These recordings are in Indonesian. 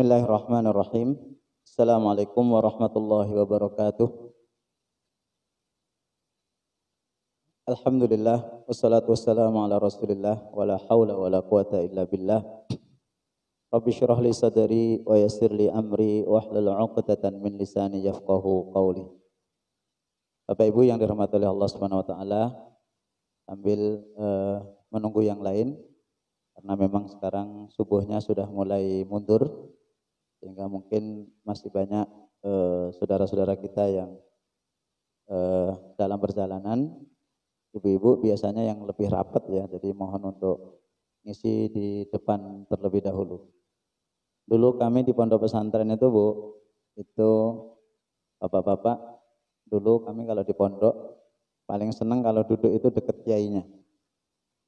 Bismillahirrahmanirrahim. Assalamualaikum warahmatullahi wabarakatuh. Alhamdulillah wassalatu wassalamu ala Rasulillah wala haula wala quwata illa billah. Rabbi syrah li sadri wa yassir li amri wahlul 'uqdatam min lisani yafqahu qawli. Bapak Ibu yang dirahmati oleh Allah Subhanahu wa taala, sambil menunggu yang lain karena memang sekarang subuhnya sudah mulai mundur, sehingga mungkin masih banyak saudara-saudara kita yang dalam perjalanan. Ibu-ibu biasanya yang lebih rapat ya, jadi mohon untuk ngisi di depan terlebih dahulu. Dulu kami di pondok pesantren itu Bu, itu bapak-bapak, dulu kami kalau di pondok paling senang kalau duduk itu dekat kiainya.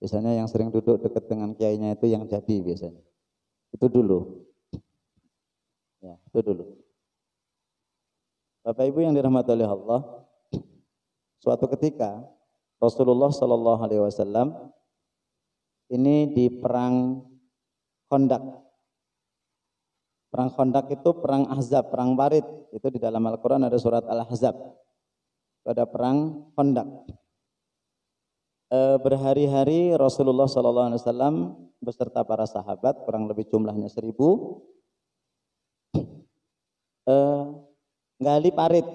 Biasanya yang sering duduk dekat dengan kiainya itu yang jadi biasanya. Itu dulu. Ya, itu dulu. Bapak Ibu yang dirahmati oleh Allah, suatu ketika Rasulullah Shallallahu Alaihi Wasallam ini di perang Khandaq. Perang Khandaq itu perang Ahzab, perang Parit. Itu di dalam Al-Quran ada surat Al-Ahzab. Ada perang Khandaq. Berhari-hari Rasulullah Shallallahu Alaihi Wasallam beserta para sahabat, kurang lebih jumlahnya 1000, gali parit.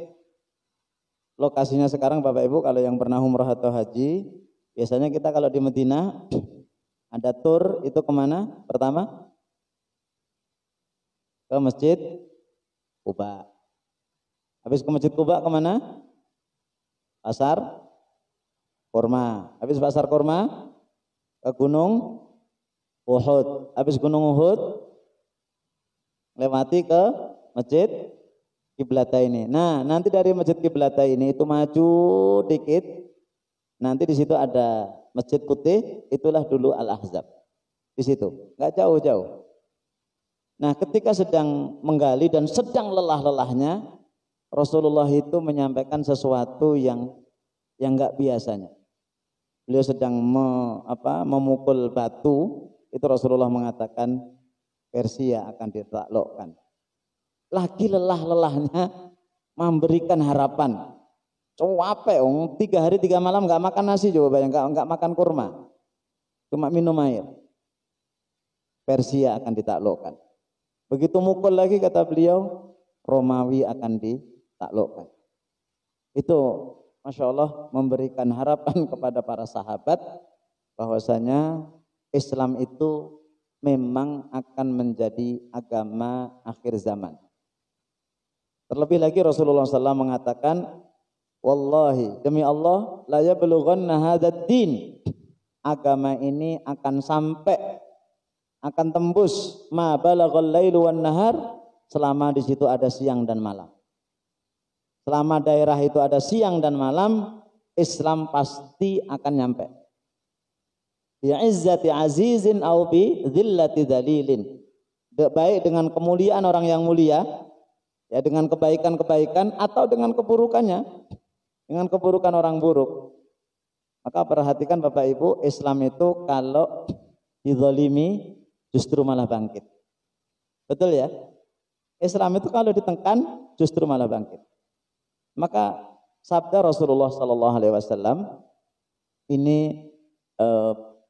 Lokasinya sekarang Bapak Ibu kalau yang pernah umrah atau haji, biasanya kita kalau di Madinah ada tur itu kemana? Pertama ke Masjid Quba. Habis ke Masjid Quba kemana? Pasar Kurma. Habis Pasar Kurma ke Gunung Uhud. Habis Gunung Uhud lewati ke Masjid Qiblataini. Nah, nanti dari Masjid Qiblataini itu maju dikit, nanti di situ ada Masjid Putih, itulah dulu Al-Ahzab. Di situ, nggak jauh-jauh. Nah, ketika sedang menggali dan sedang lelah-lelahnya, Rasulullah itu menyampaikan sesuatu yang nggak biasanya. Beliau sedang memukul batu, itu Rasulullah mengatakan Persia akan ditaklukkan. Lagi lelah-lelahnya memberikan harapan. Capek, 3 hari 3 malam nggak makan nasi, coba bayang, nggak makan kurma, cuma minum air. Persia akan ditaklukkan. Begitu mukul lagi kata beliau, Romawi akan ditaklukkan. Itu Masya Allah memberikan harapan kepada para sahabat bahwasanya Islam itu memang akan menjadi agama akhir zaman. Terlebih lagi Rasulullah SAW mengatakan, wallahi demi Allah, la yablughanna hadzal din, agama ini akan sampai, akan tembus ma balaghal lailu wan nahar, selama di situ ada siang dan malam. Selama daerah itu ada siang dan malam, Islam pasti akan nyampe. Bi izzati azizin au bi dhillati dzalilin. Baik dengan kemuliaan orang yang mulia, ya dengan kebaikan-kebaikan, atau dengan keburukannya, dengan keburukan orang buruk. Maka perhatikan Bapak Ibu, Islam itu kalau dizalimi justru malah bangkit. Betul ya? Islam itu kalau ditekan justru malah bangkit. Maka sabda Rasulullah Sallallahu Alaihi Wasallam ini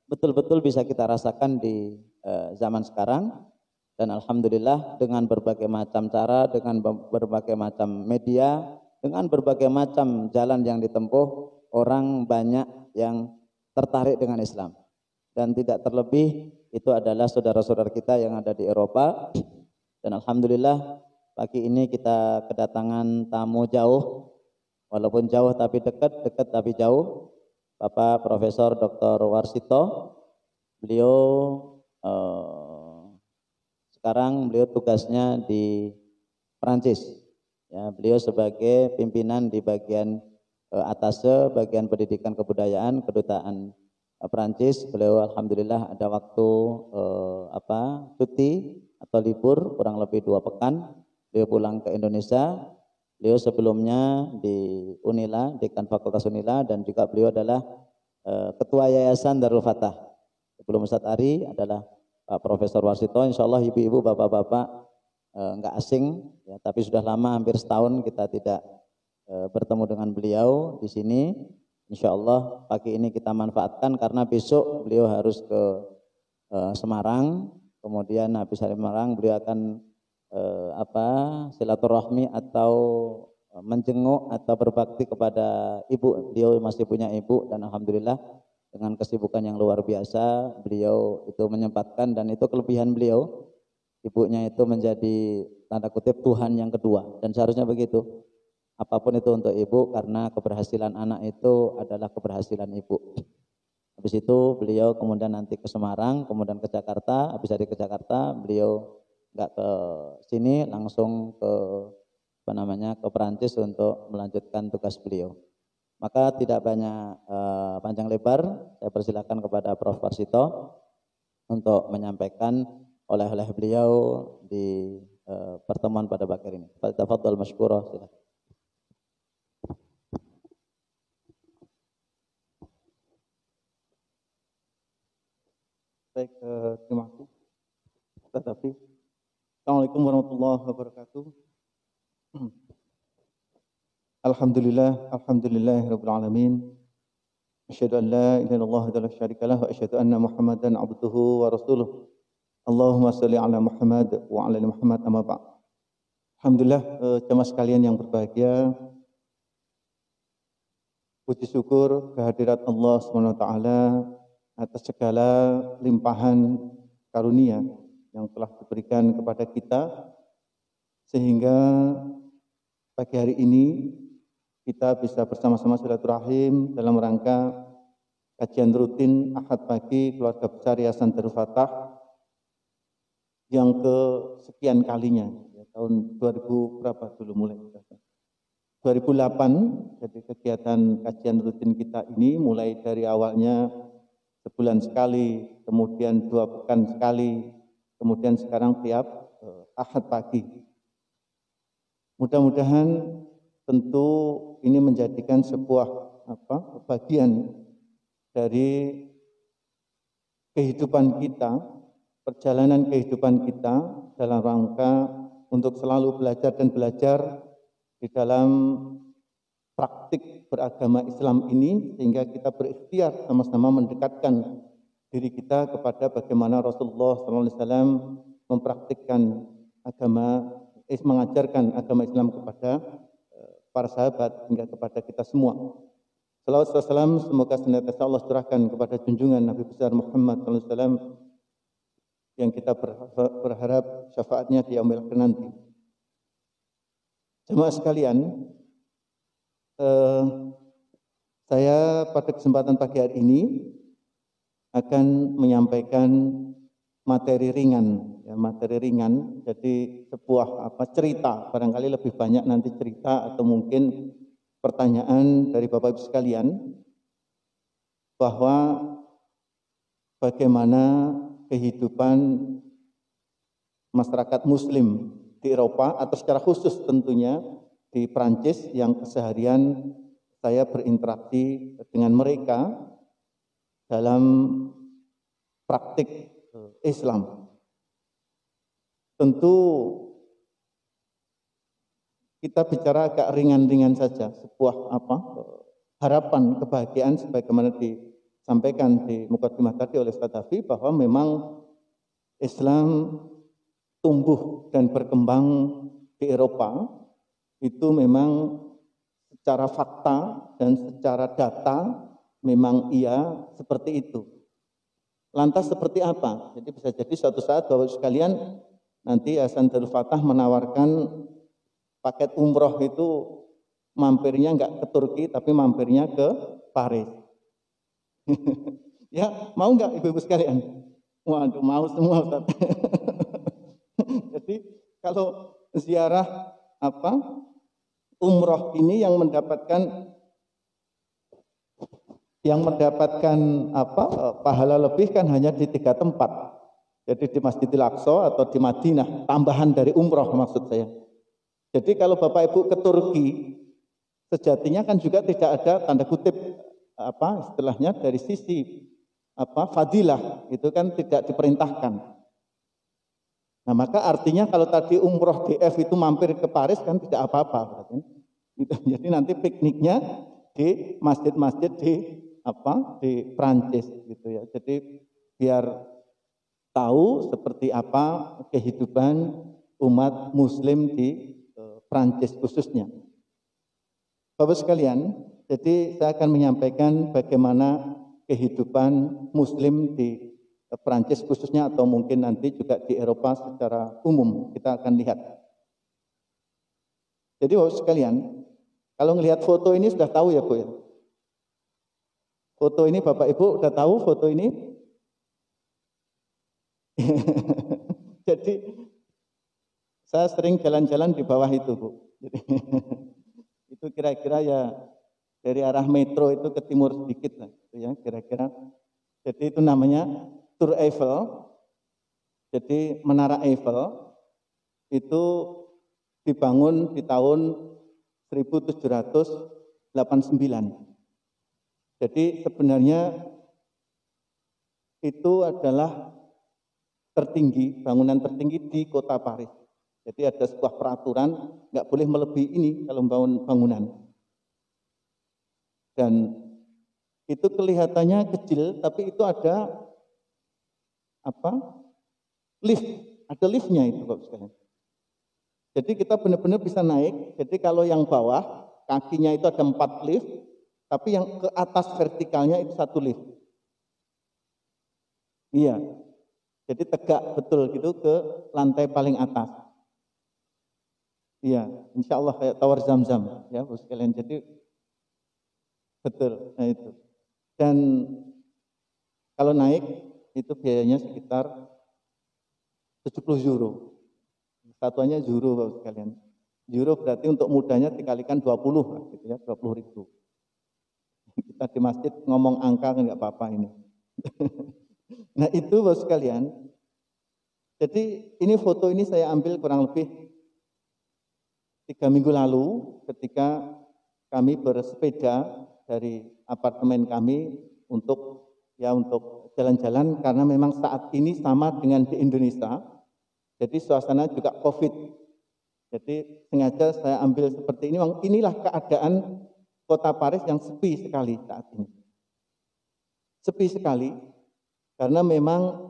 betul-betul bisa kita rasakan di zaman sekarang. Dan alhamdulillah dengan berbagai macam cara, dengan berbagai macam media, dengan berbagai macam jalan yang ditempuh, orang banyak yang tertarik dengan Islam. Dan tidak terlebih itu adalah saudara-saudara kita yang ada di Eropa. Dan alhamdulillah pagi ini kita kedatangan tamu jauh, walaupun jauh tapi dekat, dekat tapi jauh. Bapak Profesor Dr. Warsito, beliau sekarang beliau tugasnya di Prancis. Ya, beliau sebagai pimpinan di bagian atase, bagian pendidikan kebudayaan kedutaan Prancis. Beliau alhamdulillah ada waktu cuti atau libur kurang lebih 2 pekan. Beliau pulang ke Indonesia. Beliau sebelumnya di Unila, Dekan Fakultas Unila, dan juga beliau adalah Ketua Yayasan Darul Fatah. Sebelum Ustadz Ari adalah Pak Profesor Warsito. Insya Allah ibu-ibu, bapak-bapak enggak asing, ya, tapi sudah lama hampir setahun kita tidak bertemu dengan beliau di sini. Insya Allah pagi ini kita manfaatkan karena besok beliau harus ke Semarang. Kemudian habis dari Semarang beliau akan silaturahmi atau menjenguk atau berbakti kepada ibu. Beliau masih punya ibu dan alhamdulillah dengan kesibukan yang luar biasa beliau itu menyempatkan, dan itu kelebihan beliau. Ibunya itu menjadi tanda kutip Tuhan yang kedua, dan seharusnya begitu. Apapun itu untuk ibu, karena keberhasilan anak itu adalah keberhasilan ibu. Habis itu beliau kemudian nanti ke Semarang, kemudian ke Jakarta. Habis dari ke Jakarta beliau nggak ke sini, langsung ke ke Perancis untuk melanjutkan tugas beliau. Maka tidak banyak panjang lebar, saya persilakan kepada Prof. Warsito untuk menyampaikan oleh-oleh beliau di pertemuan pada pagi ini. Tafadhal masykurah, silakan. Baik, terima kasih. Tetapi, Assalamualaikum warahmatullahi wabarakatuh. Alhamdulillahirabbil alamin. Asyhadu an la ilaha illallah wa la syarika lah wa asyhadu anna Muhammadan abduhu wa rasuluh. Allahumma shalli ala Muhammad wa ala ali Muhammad, amma ba'd. Alhamdulillah, jemaah sekalian yang berbahagia. Puji syukur kehadirat Allah Subhanahu wa taala atas segala limpahan karunia yang telah diberikan kepada kita, sehingga pagi hari ini kita bisa bersama-sama silaturahim dalam rangka kajian rutin Ahad pagi Keluarga Besar Yayasan Darul Fatah yang kesekian kalinya, ya, tahun 2000 berapa dulu mulai? 2008, jadi kegiatan kajian rutin kita ini mulai dari awalnya sebulan sekali, kemudian 2 pekan sekali, kemudian sekarang tiap Ahad pagi. Mudah-mudahan tentu ini menjadikan sebuah bagian dari kehidupan kita, perjalanan kehidupan kita dalam rangka untuk selalu belajar dan belajar di dalam praktik beragama Islam ini, sehingga kita berikhtiar sama-sama mendekatkan diri kita kepada bagaimana Rasulullah SAW mempraktikkan mengajarkan agama Islam kepada para sahabat hingga kepada kita semua. Salawat dan salam semoga senantiasa Allah curahkan kepada junjungan Nabi besar Muhammad SAW yang kita berharap syafaatnya di yaumil akhir nanti. Jemaah sekalian, saya pada kesempatan pagi hari ini akan menyampaikan materi ringan, ya, materi ringan. Jadi sebuah cerita, barangkali lebih banyak nanti cerita atau mungkin pertanyaan dari Bapak Ibu sekalian, bahwa bagaimana kehidupan masyarakat Muslim di Eropa atau secara khusus tentunya di Perancis yang keseharian saya berinteraksi dengan mereka dalam praktik Islam. Tentu kita bicara agak ringan-ringan saja, sebuah harapan kebahagiaan sebagaimana disampaikan di mukadimah tadi oleh Ustaz Hafi, bahwa memang Islam tumbuh dan berkembang di Eropa itu memang secara fakta dan secara data memang iya seperti itu. Lantas seperti apa? Jadi bisa jadi suatu saat Bapak sekalian nanti Yayasan Darul Fatah menawarkan paket umroh itu mampirnya enggak ke Turki tapi mampirnya ke Paris. Ya, mau enggak Ibu-ibu sekalian? Waduh, mau semua Ustaz. Jadi kalau ziarah umroh ini yang mendapatkan pahala lebih kan hanya di 3 tempat. Jadi di Masjidil Aqsa atau di Madinah, tambahan dari umroh maksud saya. Jadi kalau Bapak Ibu ke Turki, sejatinya kan juga tidak ada tanda kutip istilahnya dari sisi fadilah, itu kan tidak diperintahkan. Nah, maka artinya kalau tadi umroh DF itu mampir ke Paris kan tidak apa-apa. Gitu. Jadi nanti pikniknya di masjid-masjid di Prancis gitu ya. Jadi biar tahu seperti apa kehidupan umat muslim di Prancis khususnya. Bapak sekalian, jadi saya akan menyampaikan bagaimana kehidupan muslim di Prancis khususnya atau mungkin nanti juga di Eropa secara umum kita akan lihat. Jadi Bapak sekalian, kalau melihat foto ini sudah tahu ya Bu ya. Foto ini Bapak Ibu sudah tahu foto ini? Jadi saya sering jalan-jalan di bawah itu Bu. Jadi, itu kira-kira ya dari arah metro itu ke timur sedikit lah, gitu ya kira-kira. Jadi itu namanya Tour Eiffel. Jadi Menara Eiffel itu dibangun di tahun 1789. Jadi sebenarnya itu adalah tertinggi, bangunan tertinggi di kota Paris. Jadi ada sebuah peraturan nggak boleh melebihi ini kalau membangun bangunan. Dan itu kelihatannya kecil, tapi itu ada lift, ada liftnya itu Bapak sekalian. Jadi kita benar-benar bisa naik. Jadi kalau yang bawah kakinya itu ada 4 lift, tapi yang ke atas vertikalnya itu 1 lift. Iya. Jadi tegak betul gitu ke lantai paling atas. Iya, insya Allah kayak Tower Zam-Zam ya Bapak sekalian. Jadi betul, nah itu. Dan kalau naik itu biayanya sekitar 70 euro. Satuannya euro Bapak sekalian. Euro berarti untuk mudanya dikalikan 20 gitu ya, 20.000. Kita di masjid ngomong angka kan nggak apa-apa ini. Nah itu Bapak sekalian. Jadi ini foto ini saya ambil kurang lebih 3 minggu lalu ketika kami bersepeda dari apartemen kami untuk jalan-jalan karena memang saat ini sama dengan di Indonesia. Jadi suasana juga COVID. Jadi sengaja saya ambil seperti ini. Inilah keadaan kota Paris yang sepi sekali saat ini. Sepi sekali karena memang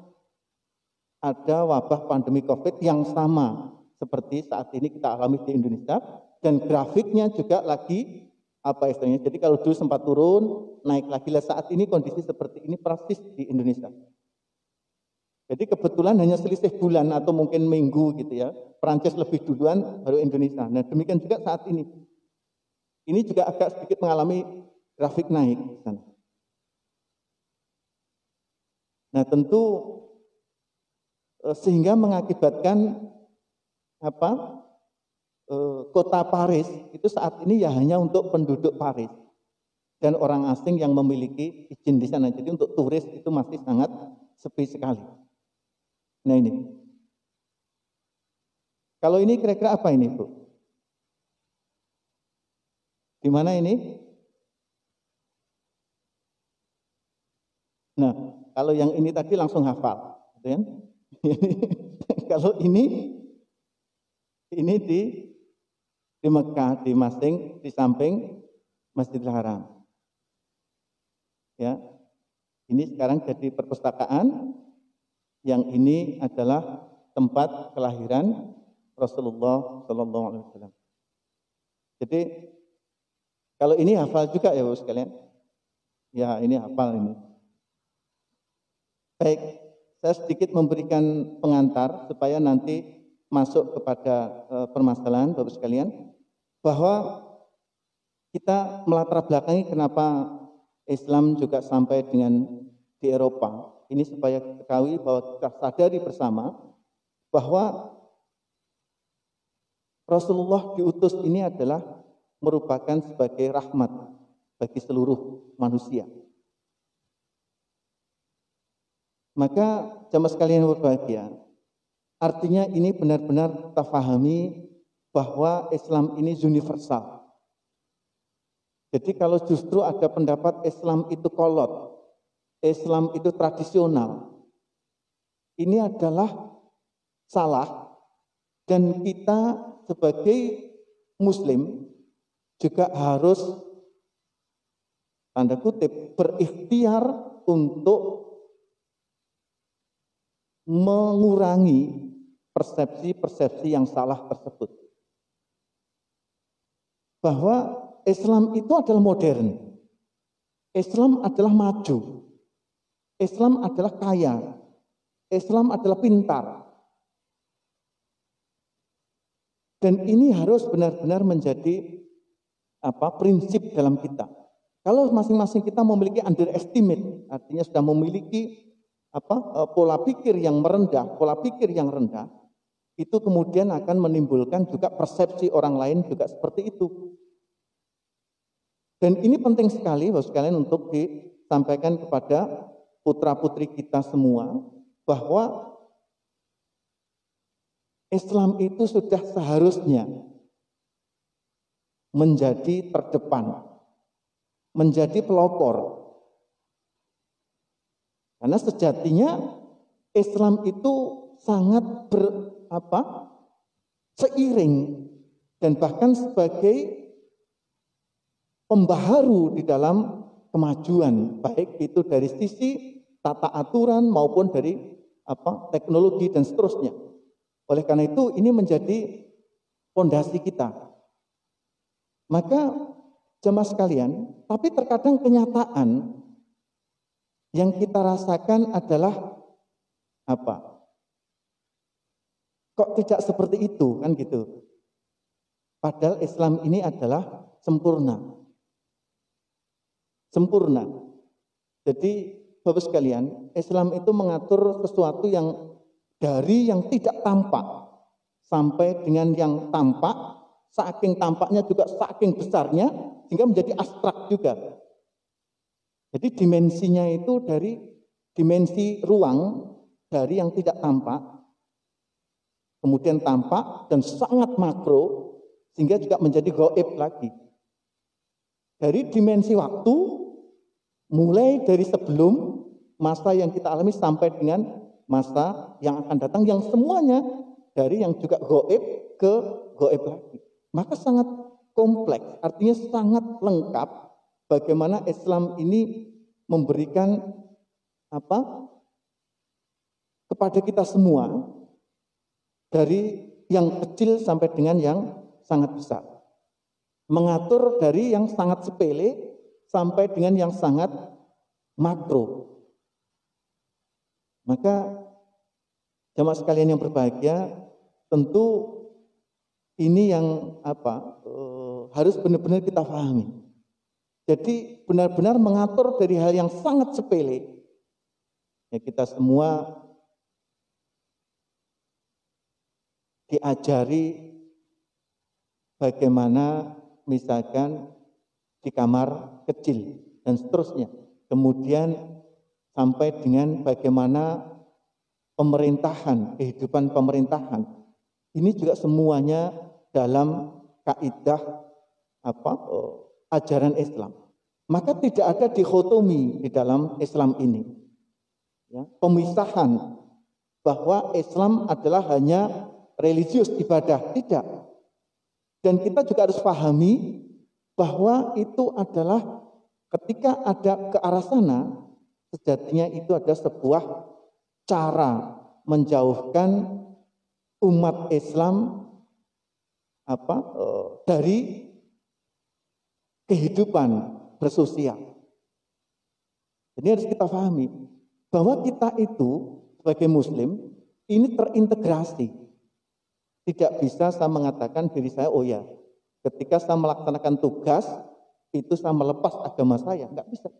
ada wabah pandemi COVID yang sama seperti saat ini kita alami di Indonesia dan grafiknya juga lagi istilahnya. Jadi kalau dulu sempat turun, naik lagi lah saat ini kondisi seperti ini persis di Indonesia. Jadi kebetulan hanya selisih bulan atau mungkin minggu gitu ya. Prancis lebih duluan baru Indonesia. Nah, demikian juga saat ini. Ini juga agak sedikit mengalami grafik naik di sana. Nah, tentu sehingga mengakibatkan kota Paris itu saat ini ya hanya untuk penduduk Paris dan orang asing yang memiliki izin di sana. Jadi untuk turis itu masih sangat sepi sekali. Nah ini, kalau ini kira-kira apa ini Bu? Di mana ini? Nah, kalau yang ini tadi langsung hafal, gitu kan? Kalau ini di Mekah, di samping Masjidil Haram. Ya, ini sekarang jadi perpustakaan. Yang ini adalah tempat kelahiran Rasulullah Sallallahu Alaihi Wasallam. Jadi kalau ini hafal juga ya Bapak sekalian. Ya ini hafal ini. Baik, saya sedikit memberikan pengantar supaya nanti masuk kepada permasalahan Bapak sekalian, bahwa kita melatar belakangi kenapa Islam juga sampai dengan di Eropa. Ini supaya ketahui bahwa kita sadari bersama bahwa Rasulullah diutus ini adalah merupakan sebagai rahmat bagi seluruh manusia. Maka jamaah sekalian yang berbahagia, artinya ini benar-benar kita pahami bahwa Islam ini universal. Jadi kalau justru ada pendapat Islam itu kolot, Islam itu tradisional, ini adalah salah, dan kita sebagai Muslim juga harus tanda kutip berikhtiar untuk mengurangi persepsi-persepsi yang salah tersebut. Bahwa Islam itu adalah modern, Islam adalah maju, Islam adalah kaya, Islam adalah pintar. Dan ini harus benar-benar menjadi prinsip dalam kita. Kalau masing-masing kita memiliki underestimate, artinya sudah memiliki pola pikir yang merendah, pola pikir yang rendah, itu kemudian akan menimbulkan juga persepsi orang lain juga seperti itu. Dan ini penting sekali Bapak sekalian untuk disampaikan kepada putra-putri kita semua bahwa Islam itu sudah seharusnya menjadi terdepan, menjadi pelopor. Karena sejatinya Islam itu sangat seiring dan bahkan sebagai pembaharu di dalam kemajuan, baik itu dari sisi tata aturan maupun dari teknologi dan seterusnya. Oleh karena itu ini menjadi fondasi kita. Maka jemaah sekalian, tapi terkadang kenyataan yang kita rasakan adalah kok tidak seperti itu kan gitu. Padahal Islam ini adalah sempurna. Sempurna. Jadi Bapak sekalian, Islam itu mengatur sesuatu yang dari yang tidak tampak sampai dengan yang tampak, saking tampaknya juga saking besarnya, sehingga menjadi abstrak juga. Jadi dimensinya itu dari dimensi ruang, dari yang tidak tampak, kemudian tampak dan sangat makro, sehingga juga menjadi gaib lagi. Dari dimensi waktu, mulai dari sebelum masa yang kita alami sampai dengan masa yang akan datang, yang semuanya dari yang juga gaib ke gaib lagi. Maka sangat kompleks, artinya sangat lengkap bagaimana Islam ini memberikan kepada kita semua dari yang kecil sampai dengan yang sangat besar. Mengatur dari yang sangat sepele sampai dengan yang sangat makro. Maka jemaah sekalian yang berbahagia, tentu ini yang harus benar-benar kita pahami. Jadi benar-benar mengatur dari hal yang sangat sepele. Ya, kita semua diajari bagaimana misalkan di kamar kecil dan seterusnya. Kemudian sampai dengan bagaimana pemerintahan, kehidupan pemerintahan. Ini juga semuanya dalam kaidah ajaran Islam. Maka tidak ada dikotomi di dalam Islam ini. Ya, pemisahan bahwa Islam adalah hanya religius ibadah, tidak. Dan kita juga harus pahami bahwa itu adalah ketika ada ke arah sana, sejatinya itu ada sebuah cara menjauhkan umat Islam dari kehidupan bersosial. Jadi harus kita pahami bahwa kita itu sebagai Muslim ini terintegrasi. Tidak bisa saya mengatakan diri saya, oh ya, ketika saya melaksanakan tugas itu saya melepas agama saya, enggak bisa.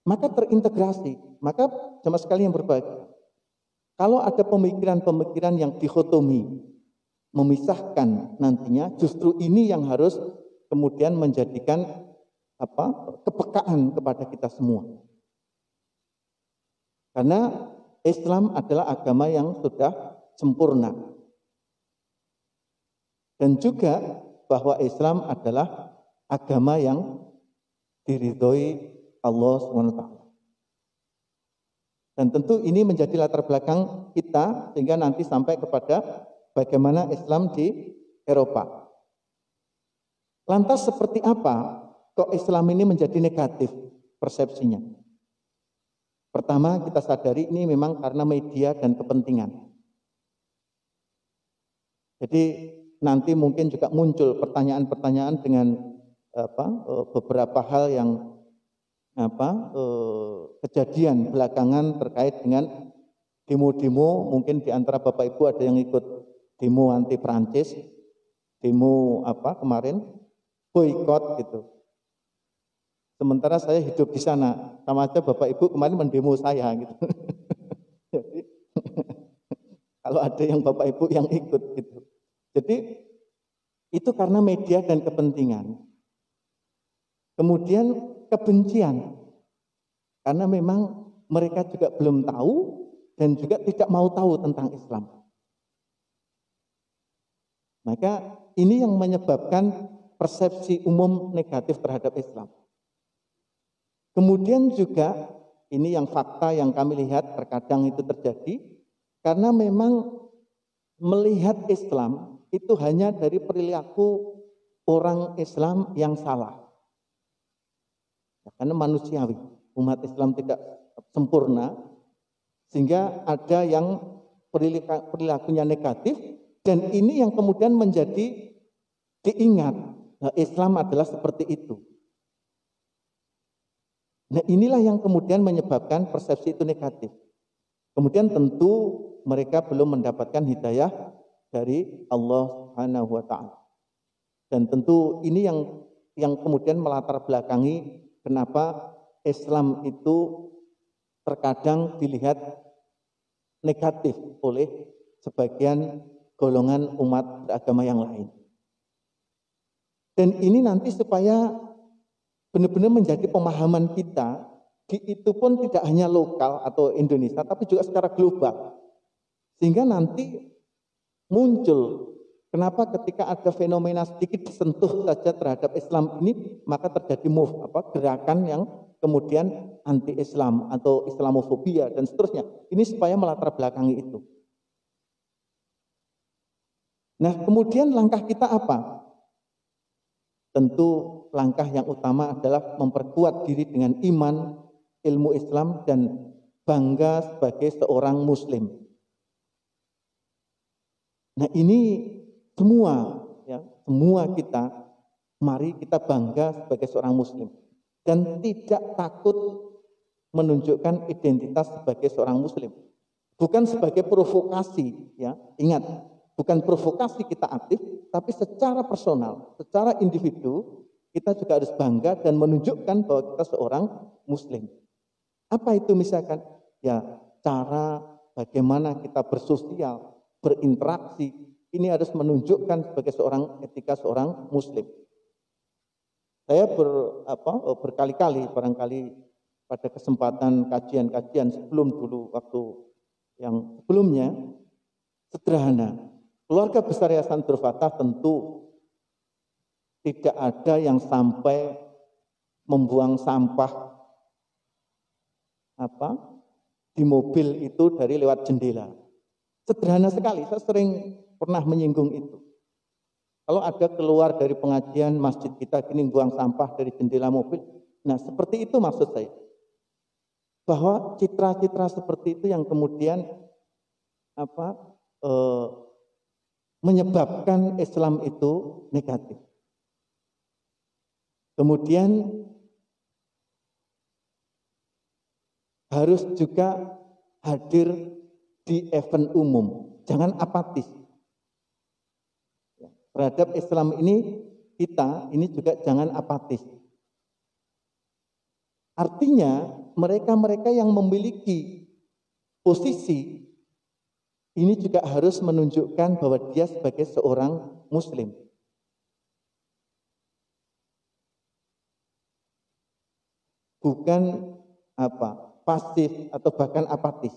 Maka terintegrasi. Maka jemaah sekalian yang berbahagia, kalau ada pemikiran-pemikiran yang dikotomi, memisahkan nantinya, justru ini yang harus kemudian menjadikan kepekaan kepada kita semua. Karena Islam adalah agama yang sudah sempurna. Dan juga bahwa Islam adalah agama yang diridhoi Allah SWT. Dan tentu ini menjadi latar belakang kita sehingga nanti sampai kepada bagaimana Islam di Eropa. Lantas seperti apa kok Islam ini menjadi negatif persepsinya? Pertama, kita sadari ini memang karena media dan kepentingan. Jadi nanti mungkin juga muncul pertanyaan-pertanyaan dengan beberapa hal yang kejadian belakangan terkait dengan demo-demo. Mungkin di antara Bapak Ibu ada yang ikut demo anti Prancis, demo kemarin boykot gitu. Sementara saya hidup di sana, sama aja Bapak Ibu kemarin mendemo saya gitu. Jadi kalau ada yang Bapak Ibu yang ikut gitu. Jadi itu karena media dan kepentingan. Kemudian kebencian, karena memang mereka juga belum tahu dan juga tidak mau tahu tentang Islam. Maka ini yang menyebabkan persepsi umum negatif terhadap Islam. Kemudian juga ini yang fakta yang kami lihat terkadang itu terjadi karena memang melihat Islam itu hanya dari perilaku orang Islam yang salah. Karena manusiawi, umat Islam tidak sempurna, sehingga ada yang perilakunya negatif, dan ini yang kemudian menjadi diingat, nah, Islam adalah seperti itu. Nah inilah yang kemudian menyebabkan persepsi itu negatif. Kemudian tentu mereka belum mendapatkan hidayah dari Allah Subhanahu wa Ta'ala. Dan tentu ini yang kemudian melatar belakangi kenapa Islam itu terkadang dilihat negatif oleh sebagian golongan umat beragama yang lain. Dan ini nanti supaya benar-benar menjadi pemahaman kita, itu pun tidak hanya lokal atau Indonesia, tapi juga secara global. Sehingga nanti muncul kenapa ketika ada fenomena sedikit disentuh saja terhadap Islam ini, maka terjadi gerakan yang kemudian anti-Islam atau Islamofobia dan seterusnya. Ini supaya melatar belakangi itu. Nah, kemudian langkah kita apa? Tentu langkah yang utama adalah memperkuat diri dengan iman, ilmu Islam, dan bangga sebagai seorang Muslim. Nah ini semua kita, mari kita bangga sebagai seorang Muslim. Dan tidak takut menunjukkan identitas sebagai seorang Muslim. Bukan sebagai provokasi, ya. Ingat, bukan provokasi kita aktif, tapi secara personal, secara individu, kita juga harus bangga dan menunjukkan bahwa kita seorang Muslim. Apa itu misalkan? Ya, cara bagaimana kita bersosial, berinteraksi, ini harus menunjukkan sebagai etika seorang Muslim. Saya berkali-kali, barangkali pada kesempatan kajian-kajian sebelum dulu, waktu yang sebelumnya, sederhana. Keluarga besar Yayasan Nur Fatah tentu tidak ada yang sampai membuang sampah di mobil itu dari lewat jendela. Sederhana sekali, saya sering pernah menyinggung itu. Kalau ada keluar dari pengajian masjid kita gini buang sampah dari jendela mobil, nah seperti itu maksud saya. Bahwa citra-citra seperti itu yang kemudian menyebabkan Islam itu negatif. Kemudian harus juga hadir di event umum, jangan apatis. Terhadap Islam ini juga jangan apatis. Artinya mereka-mereka yang memiliki posisi ini juga harus menunjukkan bahwa dia sebagai seorang Muslim. Bukan pasif atau bahkan apatis.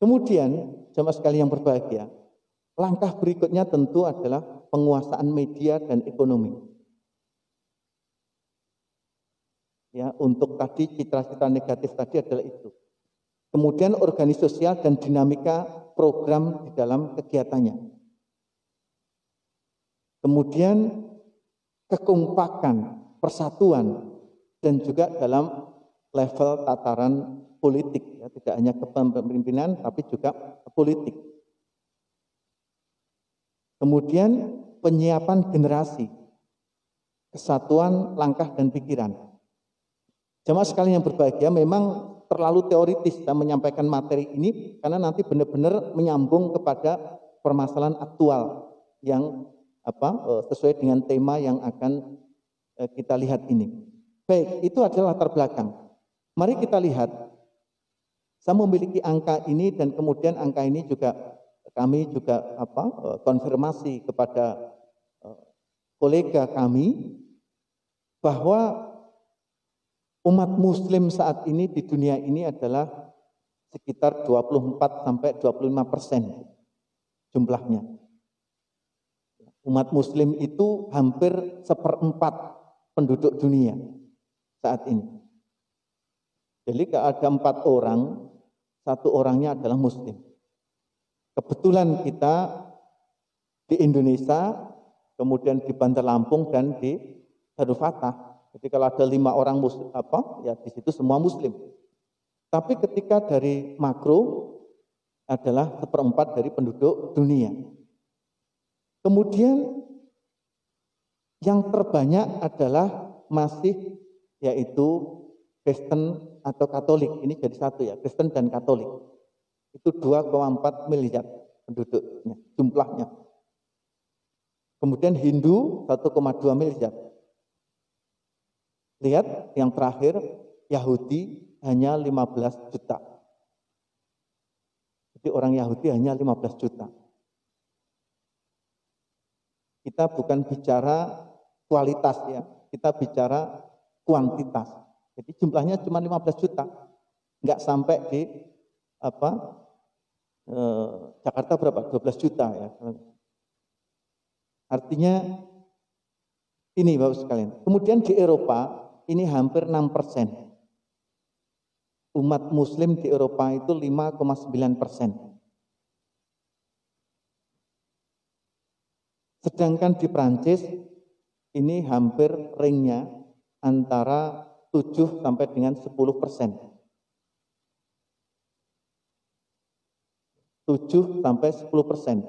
Kemudian, jemaah sekalian yang berbahagia, langkah berikutnya tentu adalah penguasaan media dan ekonomi. ya untuk tadi citra-citra negatif tadi adalah itu. Kemudian organisasi sosial dan dinamika program di dalam kegiatannya. Kemudian kekompakan, persatuan, dan juga dalam level tataran politik, ya, tidak hanya kepemimpinan tapi juga politik. Kemudian penyiapan generasi, kesatuan langkah dan pikiran. Jemaah sekalian yang berbahagia, memang terlalu teoritis dan menyampaikan materi ini karena nanti benar-benar menyambung kepada permasalahan aktual yang sesuai dengan tema yang akan kita lihat ini. Baik, itu adalah latar belakang. Mari kita lihat. Saya memiliki angka ini dan kemudian angka ini juga kami juga konfirmasi kepada kolega kami bahwa umat muslim saat ini di dunia ini adalah sekitar 24-25% jumlahnya. Umat muslim itu hampir 1/4 penduduk dunia saat ini. Jadi kalau ada 4 orang, 1 orangnya adalah muslim. Kebetulan kita di Indonesia, kemudian di Bandar Lampung dan di Darul Fatah. Jadi kalau ada 5 orang muslim, ya di situ semua muslim. Tapi ketika dari makro adalah 1/4 dari penduduk dunia. Kemudian yang terbanyak adalah masih yaitu Kristen atau Katolik. Ini jadi satu ya, Kristen dan Katolik. Itu 2,4 miliar penduduknya, jumlahnya. Kemudian Hindu 1,2 miliar. Lihat yang terakhir, Yahudi hanya 15 juta. Jadi orang Yahudi hanya 15 juta. Kita bukan bicara kualitas ya, kita bicara kuantitas. Jadi jumlahnya cuma 15 juta. Enggak sampai di Jakarta berapa? 12 juta ya. Artinya ini Bapak sekalian. Kemudian di Eropa ini hampir 6%. Umat muslim di Eropa itu 5,9%. Sedangkan di Prancis ini hampir ringnya antara 7 sampai dengan 10%. 7 sampai 10%.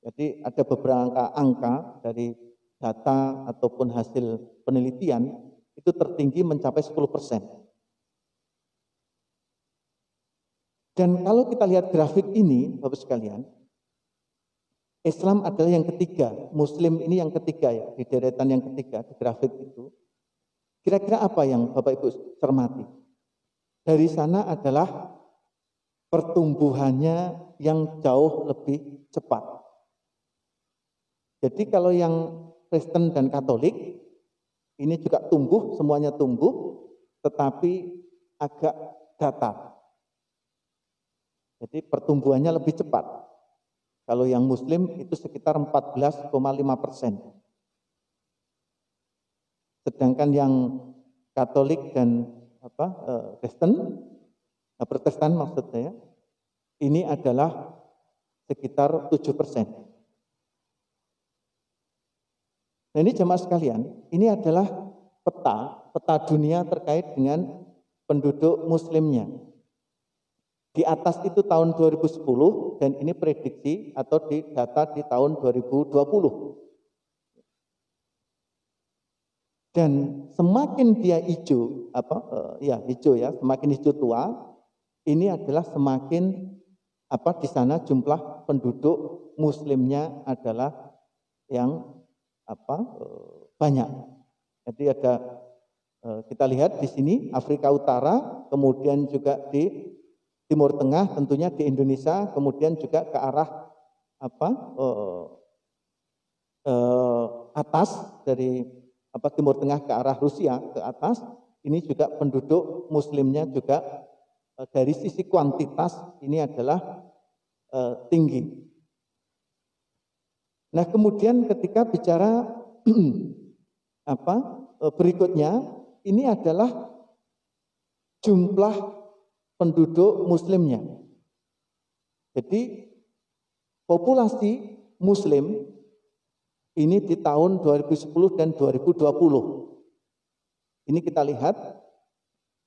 Jadi ada beberapa angka dari data ataupun hasil penelitian itu tertinggi mencapai 10%. Dan kalau kita lihat grafik ini, Bapak sekalian, Islam adalah yang ketiga, Muslim ini yang ketiga ya, di deretan yang ketiga di grafik itu. Kira-kira apa yang Bapak Ibu cermati? Dari sana adalah pertumbuhannya yang jauh lebih cepat. Jadi kalau yang Kristen dan Katolik ini juga tumbuh, semuanya tumbuh, tetapi agak datar. Jadi pertumbuhannya lebih cepat. Kalau yang Muslim itu sekitar 14,5%. Sedangkan yang Katolik dan Kristen, Protestan maksudnya, ini adalah sekitar 7%. Nah ini jemaah sekalian, ini adalah peta dunia terkait dengan penduduk muslimnya. Di atas itu tahun 2010 dan ini prediksi atau di data di tahun 2020. Dan semakin dia hijau, hijau ya, semakin hijau tua, ini adalah semakin di sana jumlah penduduk muslimnya adalah yang banyak. Jadi ada kita lihat di sini Afrika Utara, kemudian juga di Timur Tengah, tentunya di Indonesia, kemudian juga ke arah atas dari Timur Tengah ke arah Rusia ke atas, ini juga penduduk muslimnya juga dari sisi kuantitas ini adalah tinggi. Nah, kemudian ketika bicara berikutnya, ini adalah jumlah penduduk muslimnya. Jadi populasi muslim ini di tahun 2010 dan 2020. Ini kita lihat,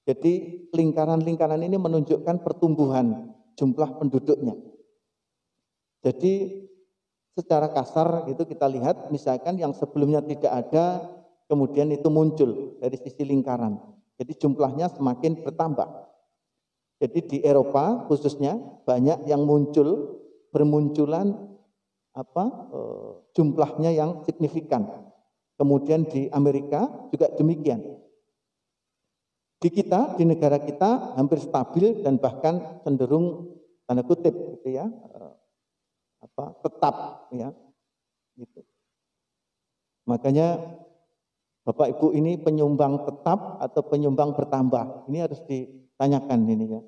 jadi lingkaran-lingkaran ini menunjukkan pertumbuhan jumlah penduduknya. Jadi secara kasar itu kita lihat, misalkan yang sebelumnya tidak ada, kemudian itu muncul dari sisi lingkaran. Jadi jumlahnya semakin bertambah. Jadi di Eropa khususnya banyak yang bermunculan jumlahnya yang signifikan. Kemudian di Amerika juga demikian. Di kita, di negara kita hampir stabil dan bahkan cenderung tanda kutip gitu ya, tetap ya. Gitu. Makanya Bapak Ibu ini penyumbang tetap atau penyumbang bertambah? Ini harus ditanyakan ini ya.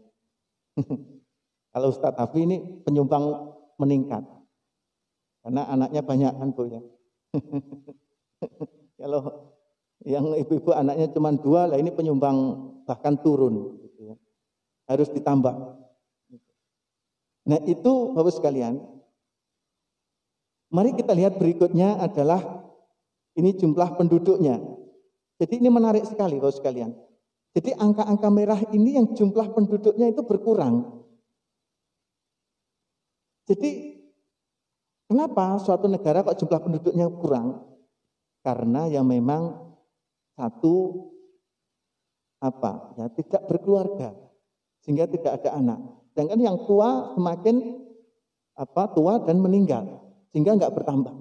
Kalau Ustadz Hafi ini penyumbang meningkat. Karena anaknya banyak kan Bu ya. Kalau yang ibu-ibu anaknya cuma 2, lah ini penyumbang bahkan turun. Gitu ya. Harus ditambah. Nah itu Bapak sekalian, mari kita lihat berikutnya adalah ini jumlah penduduknya. Jadi ini menarik sekali Bapak sekalian. Jadi angka-angka merah ini yang jumlah penduduknya itu berkurang. Jadi kenapa suatu negara kok jumlah penduduknya kurang? Karena yang memang satu tidak berkeluarga sehingga tidak ada anak. Sedangkan yang tua semakin tua dan meninggal sehingga enggak bertambah.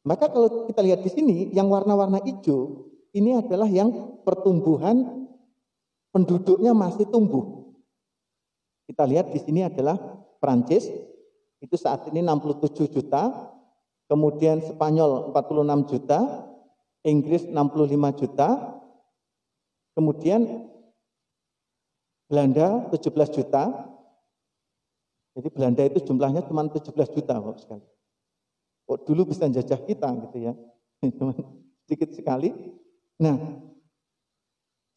Maka kalau kita lihat di sini yang warna-warna hijau ini adalah yang pertumbuhan penduduknya masih tumbuh. Kita lihat di sini adalah Prancis itu saat ini 67 juta, kemudian Spanyol 46 juta, Inggris 65 juta, kemudian Belanda 17 juta. Jadi Belanda itu jumlahnya cuma 17 juta Bapak sekali. Kok dulu bisa jajah kita gitu ya. Cuma sedikit sekali. Nah,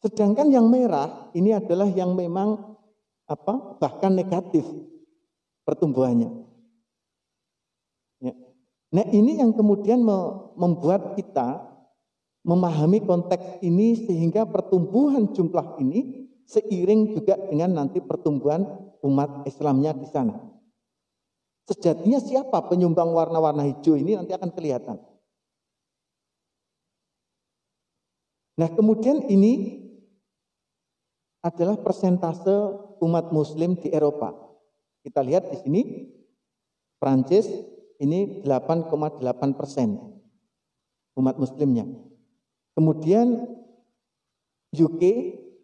sedangkan yang merah ini adalah yang memang bahkan negatif pertumbuhannya. Ya. Nah, ini yang kemudian membuat kita memahami konteks ini sehingga pertumbuhan jumlah ini seiring juga dengan nanti pertumbuhan umat Islamnya di sana. Sejatinya siapa penyumbang warna-warna hijau ini nanti akan kelihatan. Nah, kemudian ini adalah persentase umat muslim di Eropa. Kita lihat di sini Prancis ini 8,8% umat muslimnya. Kemudian UK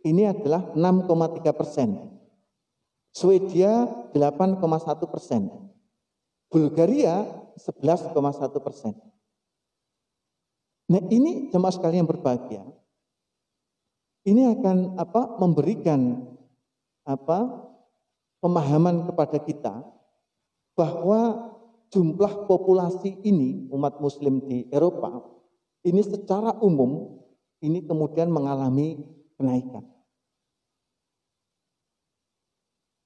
ini adalah 6,3%. Swedia 8,1%. Bulgaria 11,1%. Nah, ini jemaah sekalian yang berbahagia. Ini akan memberikan pemahaman kepada kita bahwa jumlah populasi ini umat muslim di Eropa ini secara umum ini kemudian mengalami kenaikan.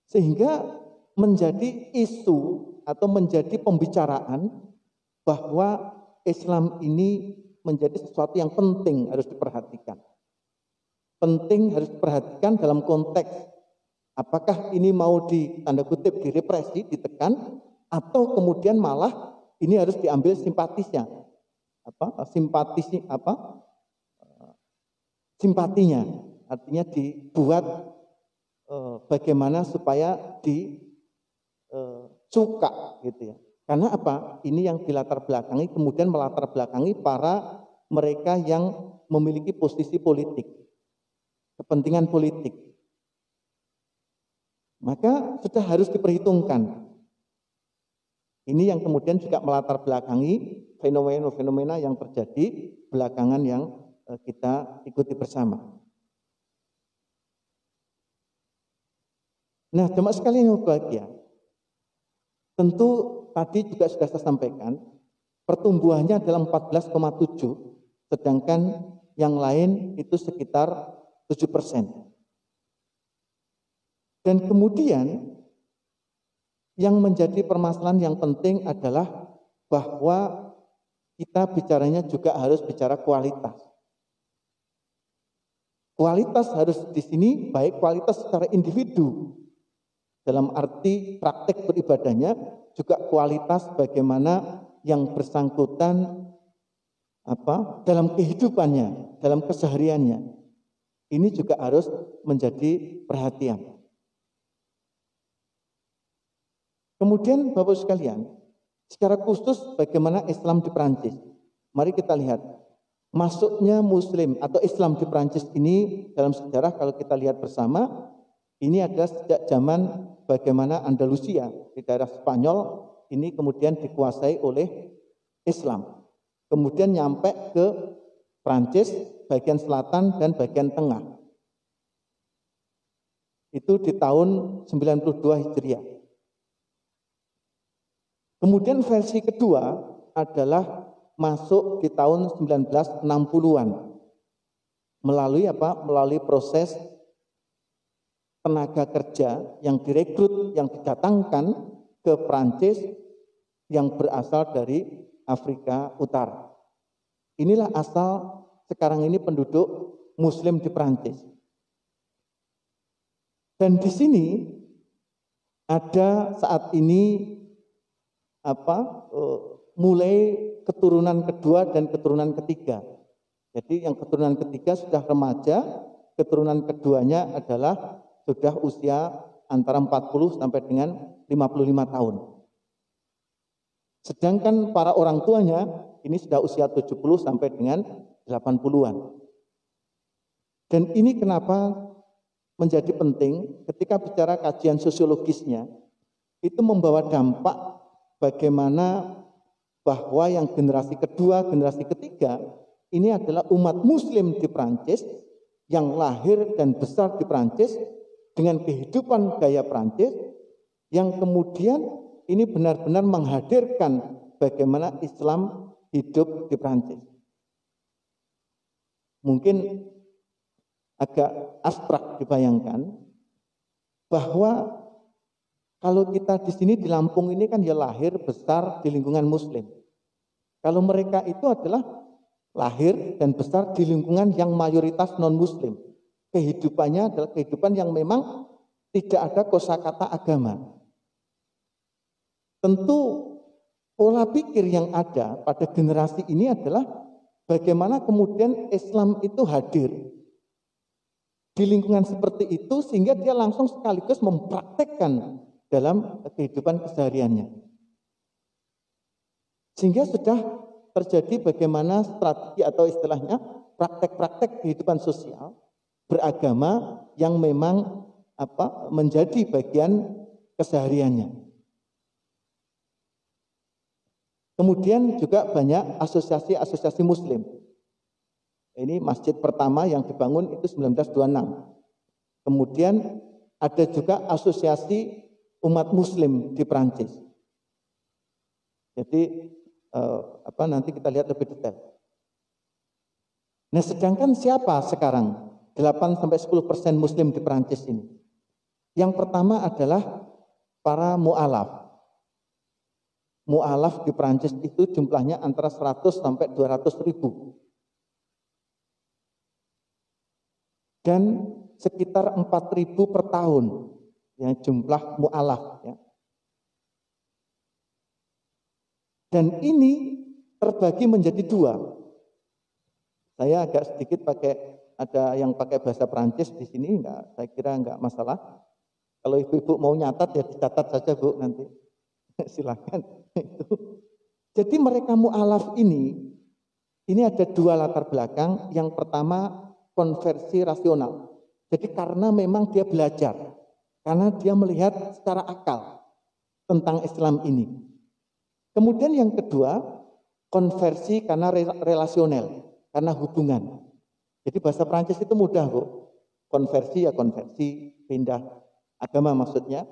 Sehingga menjadi isu atau menjadi pembicaraan bahwa Islam ini menjadi sesuatu yang penting harus diperhatikan. Penting harus diperhatikan dalam konteks apakah ini mau tanda kutip direpresi, ditekan, atau kemudian malah ini harus diambil simpatisnya. Simpatinya, artinya dibuat bagaimana supaya suka gitu ya. Karena apa? Ini yang dilatar belakangi, kemudian melatar belakangi para mereka yang memiliki posisi politik, kepentingan politik. Maka sudah harus diperhitungkan. Ini yang kemudian juga melatar belakangi fenomena-fenomena yang terjadi belakangan yang kita ikuti bersama. Nah, jemaah sekalian yang berbahagia, tentu tadi juga sudah saya sampaikan, pertumbuhannya adalah 14,7, sedangkan yang lain itu sekitar 7%. Dan kemudian yang menjadi permasalahan yang penting adalah bahwa kita bicaranya juga harus bicara kualitas. Kualitas harus di sini baik kualitas secara individu dalam arti praktek beribadahnya, juga kualitas bagaimana yang bersangkutan dalam kehidupannya, dalam kesehariannya. Ini juga harus menjadi perhatian. Kemudian Bapak sekalian, secara khusus bagaimana Islam di Perancis. Mari kita lihat. Masuknya Muslim atau Islam di Perancis ini dalam sejarah kalau kita lihat bersama, ini adalah sejak zaman bagaimana Andalusia di daerah Spanyol ini kemudian dikuasai oleh Islam. Kemudian nyampe ke Perancis bagian selatan dan bagian tengah. Itu di tahun 92 Hijriah. Kemudian versi kedua adalah masuk di tahun 1960-an melalui Melalui proses tenaga kerja yang direkrut, yang didatangkan ke Prancis yang berasal dari Afrika Utara. Inilah asal sekarang ini penduduk Muslim di Prancis. Dan di sini ada saat ini mulai keturunan kedua dan keturunan ketiga. Jadi yang keturunan ketiga sudah remaja, keturunan keduanya adalah sudah usia antara 40 sampai dengan 55 tahun. Sedangkan para orang tuanya ini sudah usia 70 sampai dengan 80-an. Dan ini kenapa menjadi penting ketika bicara kajian sosiologisnya, itu membawa dampak bagaimana bahwa yang generasi kedua, generasi ketiga, ini adalah umat Muslim di Prancis yang lahir dan besar di Prancis dengan kehidupan gaya Prancis yang kemudian ini benar-benar menghadirkan bagaimana Islam hidup di Prancis. Mungkin agak abstrak dibayangkan bahwa kalau kita di sini di Lampung ini kan ya lahir besar di lingkungan Muslim. Kalau mereka itu adalah lahir dan besar di lingkungan yang mayoritas non-Muslim. Kehidupannya adalah kehidupan yang memang tidak ada kosakata agama. Tentu pola pikir yang ada pada generasi ini adalah bagaimana kemudian Islam itu hadir di lingkungan seperti itu sehingga dia langsung sekaligus mempraktekkan dalam kehidupan kesehariannya. Sehingga sudah terjadi bagaimana strategi atau istilahnya praktek-praktek kehidupan sosial beragama yang memang menjadi bagian kesehariannya. Kemudian juga banyak asosiasi-asosiasi Muslim. Ini masjid pertama yang dibangun itu 1926. Kemudian ada juga asosiasi umat Muslim di Prancis. Jadi nanti kita lihat lebih detail. Nah, sedangkan siapa sekarang 8-10% Muslim di Prancis ini? Yang pertama adalah para mu'alaf. Mu'alaf di Prancis itu jumlahnya antara 100 sampai 200 ribu. Dan sekitar 4.000 per tahun ya, jumlah mu'alaf ya. Dan ini terbagi menjadi dua. Saya agak sedikit ada yang pakai bahasa Prancis di sini, saya kira enggak masalah. Kalau ibu-ibu mau nyatat ya dicatat saja Bu nanti. Silakan. Jadi mereka mu'alaf ini ada dua latar belakang. Yang pertama konversi rasional. Jadi karena memang dia belajar, karena dia melihat secara akal tentang Islam ini. Kemudian yang kedua, konversi karena relasional, karena hubungan. Jadi bahasa Prancis itu mudah, Bu. Konversi ya konversi, pindah agama maksudnya.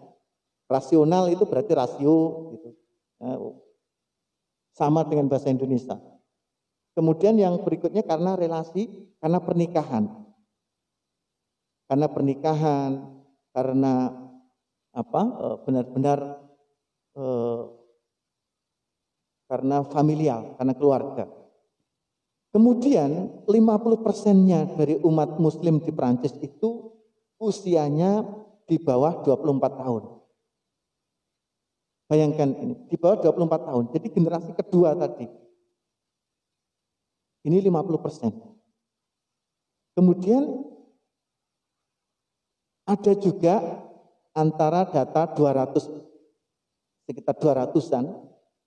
Rasional itu berarti rasio, gitu. Sama dengan bahasa Indonesia. Kemudian yang berikutnya karena relasi, karena pernikahan. Karena pernikahan, karena benar-benar karena familial, karena keluarga. Kemudian 50%-nya dari umat muslim di Prancis itu usianya di bawah 24 tahun. Bayangkan ini, di bawah 24 tahun. Jadi generasi kedua tadi. Ini 50%. Kemudian ada juga antara data 200, sekitar 200-an,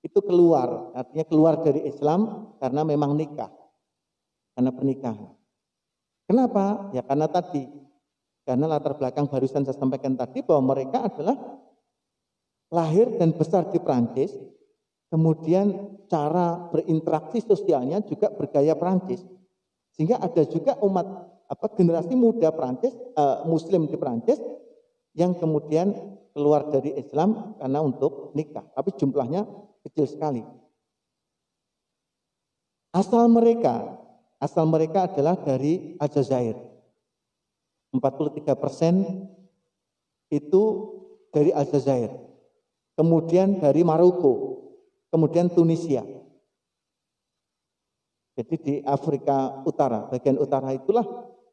itu keluar. Artinya keluar dari Islam karena memang nikah. Karena pernikahan. Kenapa? Ya karena tadi. Karena latar belakang barusan saya sampaikan tadi bahwa mereka adalah lahir dan besar di Prancis, kemudian cara berinteraksi sosialnya juga bergaya Prancis. Sehingga ada juga generasi muda Prancis, Muslim di Prancis yang kemudian keluar dari Islam karena untuk nikah. Tapi jumlahnya kecil sekali. Asal mereka adalah dari Aljazair. 43% itu dari Aljazair. Kemudian dari Maroko, kemudian Tunisia. Jadi di Afrika Utara, bagian utara itulah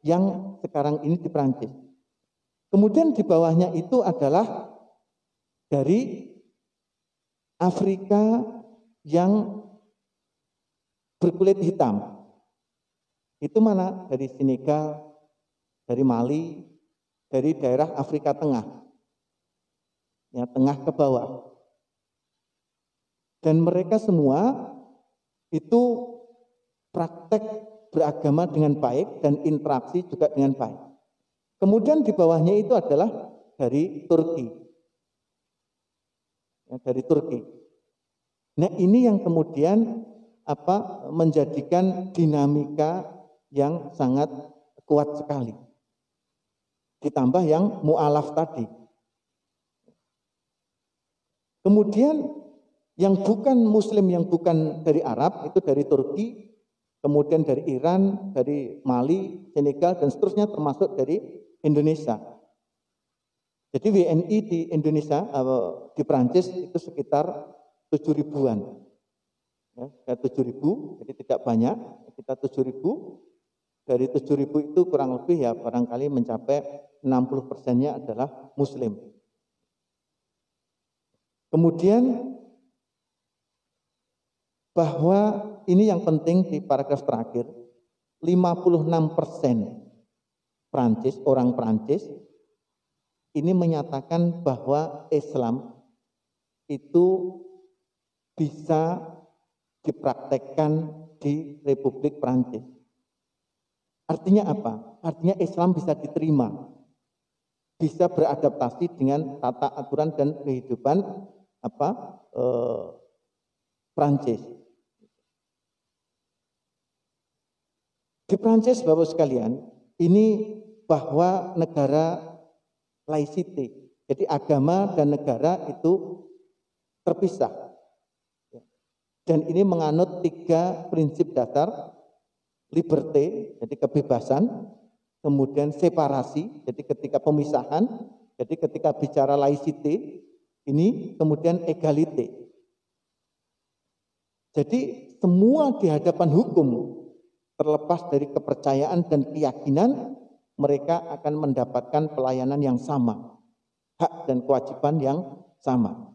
yang sekarang ini di Prancis. Kemudian di bawahnya itu adalah dari Afrika yang berkulit hitam. Itu mana? Dari Senegal, dari Mali, dari daerah Afrika Tengah. Ya, tengah ke bawah. Dan mereka semua itu praktek beragama dengan baik dan interaksi juga dengan baik. Kemudian di bawahnya itu adalah dari Turki. Ya, dari Turki. Nah, ini yang kemudian menjadikan dinamika yang sangat kuat sekali. Ditambah yang mu'alaf tadi. Kemudian yang bukan Muslim, yang bukan dari Arab, itu dari Turki, kemudian dari Iran, dari Mali, Senegal, dan seterusnya termasuk dari Indonesia. Jadi WNI di Indonesia, di Prancis itu sekitar 7.000-an. Ya, 7.000, jadi tidak banyak, kita 7.000. Dari 7.000 itu kurang lebih ya barangkali mencapai 60%-nya adalah Muslim. Kemudian bahwa ini yang penting di paragraf terakhir, 56% Prancis, orang Prancis ini menyatakan bahwa Islam itu bisa dipraktekkan di Republik Prancis. Artinya apa? Artinya Islam bisa diterima, bisa beradaptasi dengan tata aturan dan kehidupan Prancis. Di Prancis, Bapak sekalian, ini bahwa negara laicity, jadi agama dan negara itu terpisah. Dan ini menganut 3 prinsip dasar. Liberté, jadi kebebasan, kemudian separasi, jadi ketika pemisahan, jadi ketika bicara laicité, ini kemudian egalite. Jadi semua di hadapan hukum, terlepas dari kepercayaan dan keyakinan, mereka akan mendapatkan pelayanan yang sama, hak dan kewajiban yang sama.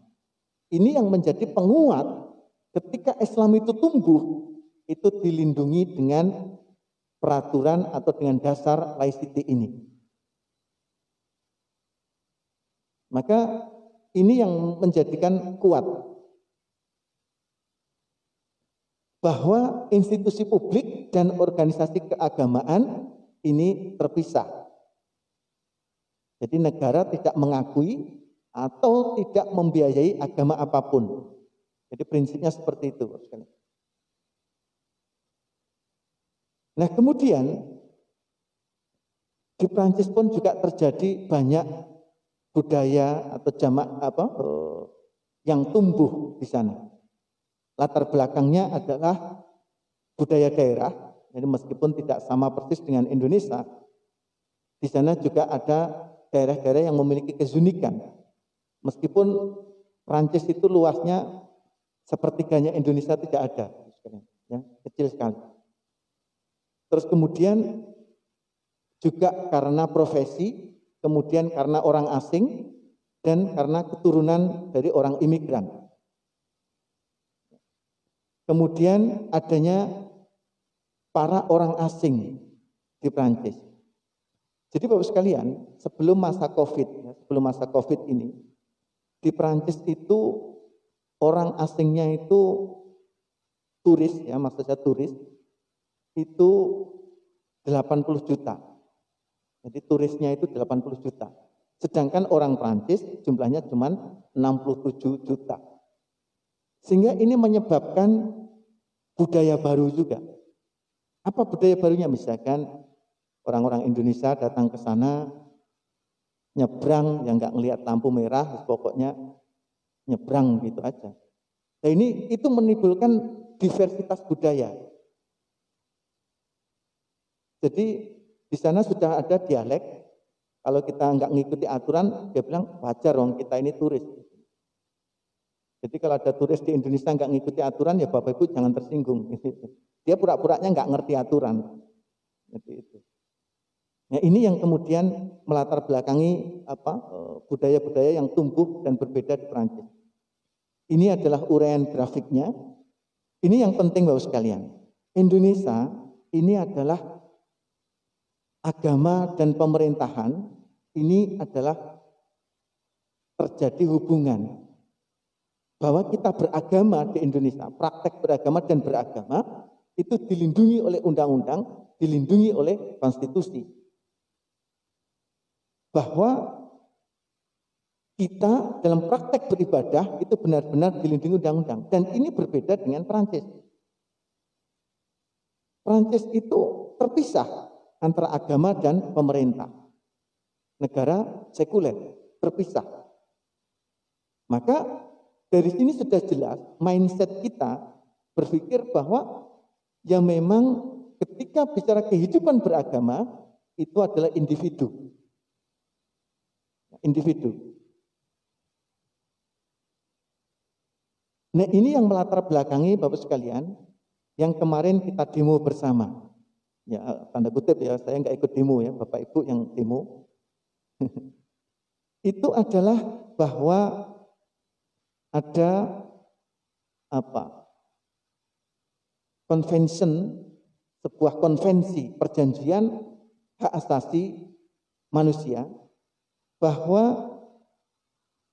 Ini yang menjadi penguat ketika Islam itu tumbuh, itu dilindungi dengan peraturan atau dengan dasar laicity ini. Maka ini yang menjadikan kuat bahwa institusi publik dan organisasi keagamaan ini terpisah. Jadi negara tidak mengakui atau tidak membiayai agama apapun. Jadi prinsipnya seperti itu. Nah, kemudian di Prancis pun juga terjadi banyak budaya atau yang tumbuh di sana. Latar belakangnya adalah budaya daerah. Jadi meskipun tidak sama persis dengan Indonesia, di sana juga ada daerah-daerah yang memiliki keunikan. Meskipun Prancis itu luasnya sepertiganya Indonesia tidak ada, ya, kecil sekali. Terus kemudian juga karena profesi, kemudian karena orang asing, dan karena keturunan dari orang imigran. Kemudian adanya para orang asing di Prancis. Jadi Bapak sekalian, sebelum masa COVID ini, di Prancis itu orang asingnya itu turis, ya maksud saya turis, itu 80 juta. Jadi turisnya itu 80 juta. Sedangkan orang Prancis jumlahnya cuma 67 juta. Sehingga ini menyebabkan budaya baru juga. Apa budaya barunya? Misalkan orang-orang Indonesia datang ke sana, nyebrang, yang nggak ngelihat lampu merah, pokoknya nyebrang gitu aja. Nah ini itu menimbulkan diversitas budaya. Jadi di sana sudah ada dialek. Kalau kita nggak ngikuti aturan, dia bilang wajar dong, kita ini turis. Jadi kalau ada turis di Indonesia nggak ngikuti aturan, ya Bapak Ibu jangan tersinggung. Dia pura-puranya nggak ngerti aturan. Jadi itu. Nah ini yang kemudian melatar belakangi budaya-budaya yang tumbuh dan berbeda di Perancis. Ini adalah uraian grafiknya. Ini yang penting Bapak sekalian. Indonesia ini adalah agama dan pemerintahan, ini adalah terjadi hubungan. Bahwa kita beragama di Indonesia, praktek beragama dan beragama, itu dilindungi oleh undang-undang, dilindungi oleh konstitusi. Bahwa kita dalam praktek beribadah itu benar-benar dilindungi undang-undang. Dan ini berbeda dengan Prancis. Prancis itu terpisah antara agama dan pemerintah. Negara sekuler, terpisah. Maka dari sini sudah jelas mindset kita berpikir bahwa yang memang ketika bicara kehidupan beragama itu adalah individu. Individu. Nah ini yang melatar belakangi Bapak sekalian, yang kemarin kita demo bersama. Ya tanda kutip ya, saya nggak ikut demo ya, Bapak Ibu yang demo. Itu adalah bahwa ada sebuah konvensi perjanjian hak asasi manusia, bahwa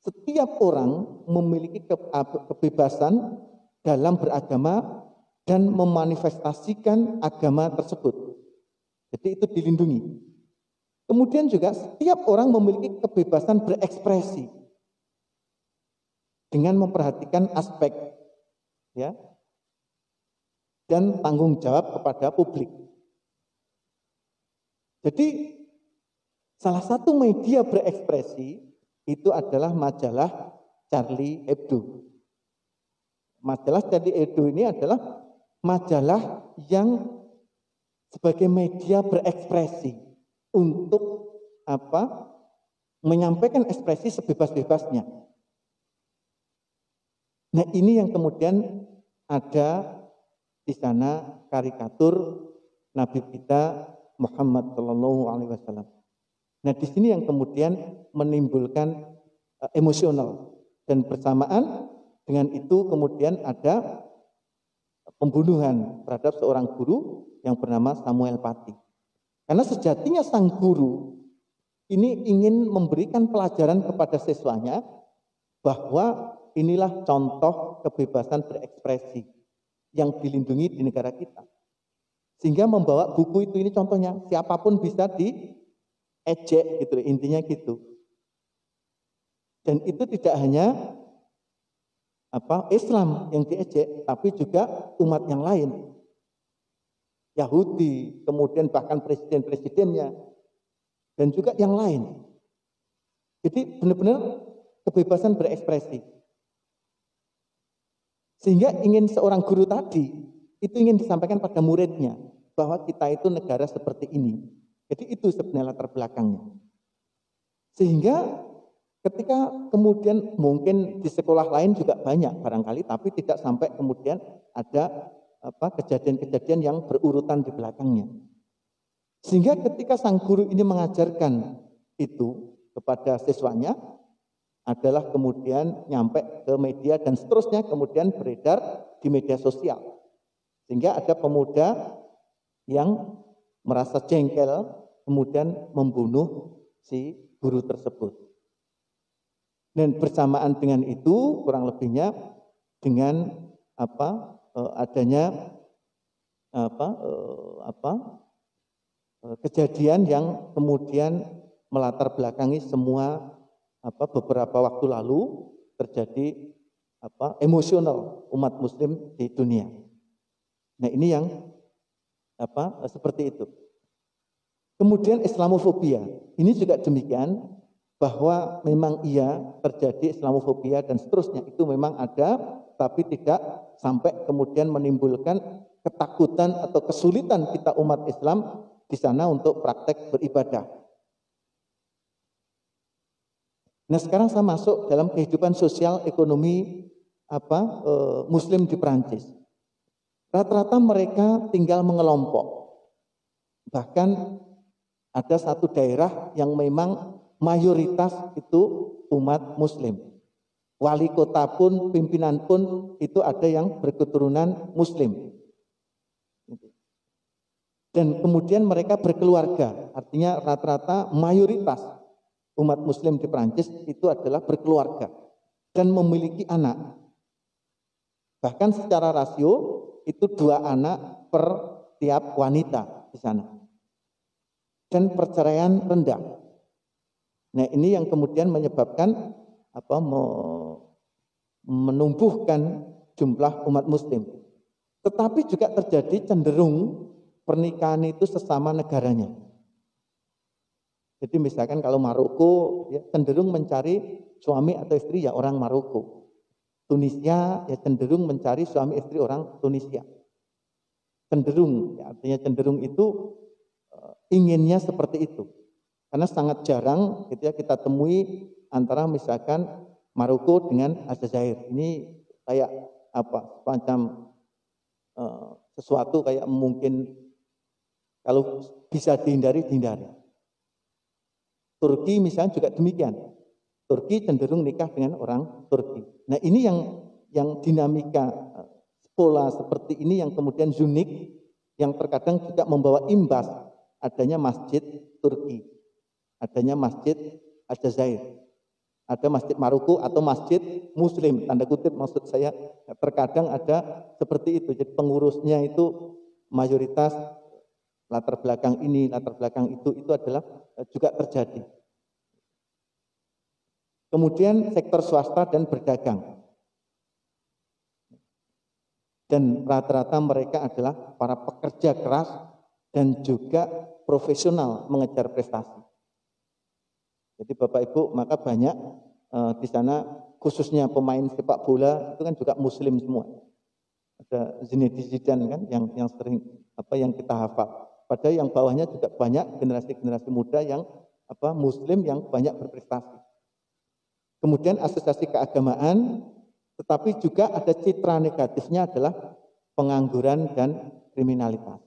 setiap orang memiliki kebebasan dalam beragama dan memanifestasikan agama tersebut. Jadi itu dilindungi. Kemudian juga setiap orang memiliki kebebasan berekspresi dengan memperhatikan aspek ya dan tanggung jawab kepada publik. Jadi salah satu media berekspresi itu adalah majalah Charlie Hebdo. Majalah Charlie Hebdo ini adalah majalah yang sebagai media berekspresi untuk menyampaikan ekspresi sebebas-bebasnya. Nah ini yang kemudian ada di sana karikatur Nabi kita Muhammad Shallallahu Alaihi Wasallam. Nah di sini yang kemudian menimbulkan emosional, dan bersamaan dengan itu kemudian ada pembunuhan terhadap seorang guru yang bernama Samuel Paty. Karena sejatinya sang guru ini ingin memberikan pelajaran kepada siswanya bahwa inilah contoh kebebasan berekspresi yang dilindungi di negara kita. Sehingga membawa buku itu, ini contohnya, siapapun bisa diejek gitu, intinya gitu. Dan itu tidak hanya Islam yang diejek, tapi juga umat yang lain. Yahudi, kemudian bahkan presiden-presidennya, dan juga yang lain. Jadi benar-benar kebebasan berekspresi. Sehingga ingin seorang guru tadi, itu ingin disampaikan pada muridnya, bahwa kita itu negara seperti ini. Jadi itu sebenarnya latar belakangnya. Sehingga Ketika kemudian mungkin di sekolah lain juga banyak barangkali, tapi tidak sampai kemudian ada kejadian-kejadian yang berurutan di belakangnya. Sehingga ketika sang guru ini mengajarkan itu kepada siswanya, adalah kemudian nyampe ke media dan seterusnya kemudian beredar di media sosial. Sehingga ada pemuda yang merasa jengkel kemudian membunuh si guru tersebut. Dan bersamaan dengan itu kurang lebihnya dengan adanya kejadian yang kemudian melatar belakangi semua beberapa waktu lalu terjadi emosional umat muslim di dunia. Nah, ini yang seperti itu. Kemudian Islamofobia, ini juga demikian, bahwa memang iya terjadi Islamofobia dan seterusnya, itu memang ada, tapi tidak sampai kemudian menimbulkan ketakutan atau kesulitan kita umat Islam di sana untuk praktek beribadah. Nah, sekarang saya masuk dalam kehidupan sosial ekonomi Muslim di Perancis. Rata-rata mereka tinggal mengelompok. Bahkan ada satu daerah yang memang mayoritas itu umat Muslim. Wali kota pun, pimpinan pun itu ada yang berketurunan Muslim. Dan kemudian mereka berkeluarga, artinya rata-rata mayoritas umat Muslim di Perancis itu adalah berkeluarga dan memiliki anak. Bahkan secara rasio itu 2 anak per tiap wanita di sana. Dan perceraian rendah. Nah, ini yang kemudian menyebabkan menumbuhkan jumlah umat Muslim. Tetapi juga terjadi cenderung pernikahan itu sesama negaranya. Jadi misalkan kalau Maroko ya cenderung mencari suami atau istri ya orang Maroko. Tunisia ya cenderung mencari suami istri orang Tunisia. Cenderung, ya, artinya cenderung itu inginnya seperti itu. Karena sangat jarang gitu ya, kita temui antara misalkan Maroko dengan Aljazair. Ini kayak semacam sesuatu kayak mungkin kalau bisa dihindari. Turki misalnya juga demikian. Turki cenderung nikah dengan orang Turki. Nah, ini yang dinamika pola seperti ini yang kemudian unik, yang terkadang juga membawa imbas adanya masjid Turki, adanya masjid Aljazair, ada masjid Maroko atau masjid Muslim, tanda kutip maksud saya, terkadang ada seperti itu. Jadi pengurusnya itu mayoritas latar belakang ini, latar belakang itu adalah juga terjadi. Kemudian sektor swasta dan berdagang. Dan rata-rata mereka adalah para pekerja keras dan juga profesional mengejar prestasi. Jadi Bapak Ibu, maka banyak di sana khususnya pemain sepak bola itu kan juga Muslim semua. Ada Zinedine Zidane kan yang sering yang kita hafal. Padahal yang bawahnya juga banyak generasi-generasi muda yang Muslim yang banyak berprestasi. Kemudian asosiasi keagamaan, tetapi juga ada citra negatifnya adalah pengangguran dan kriminalitas.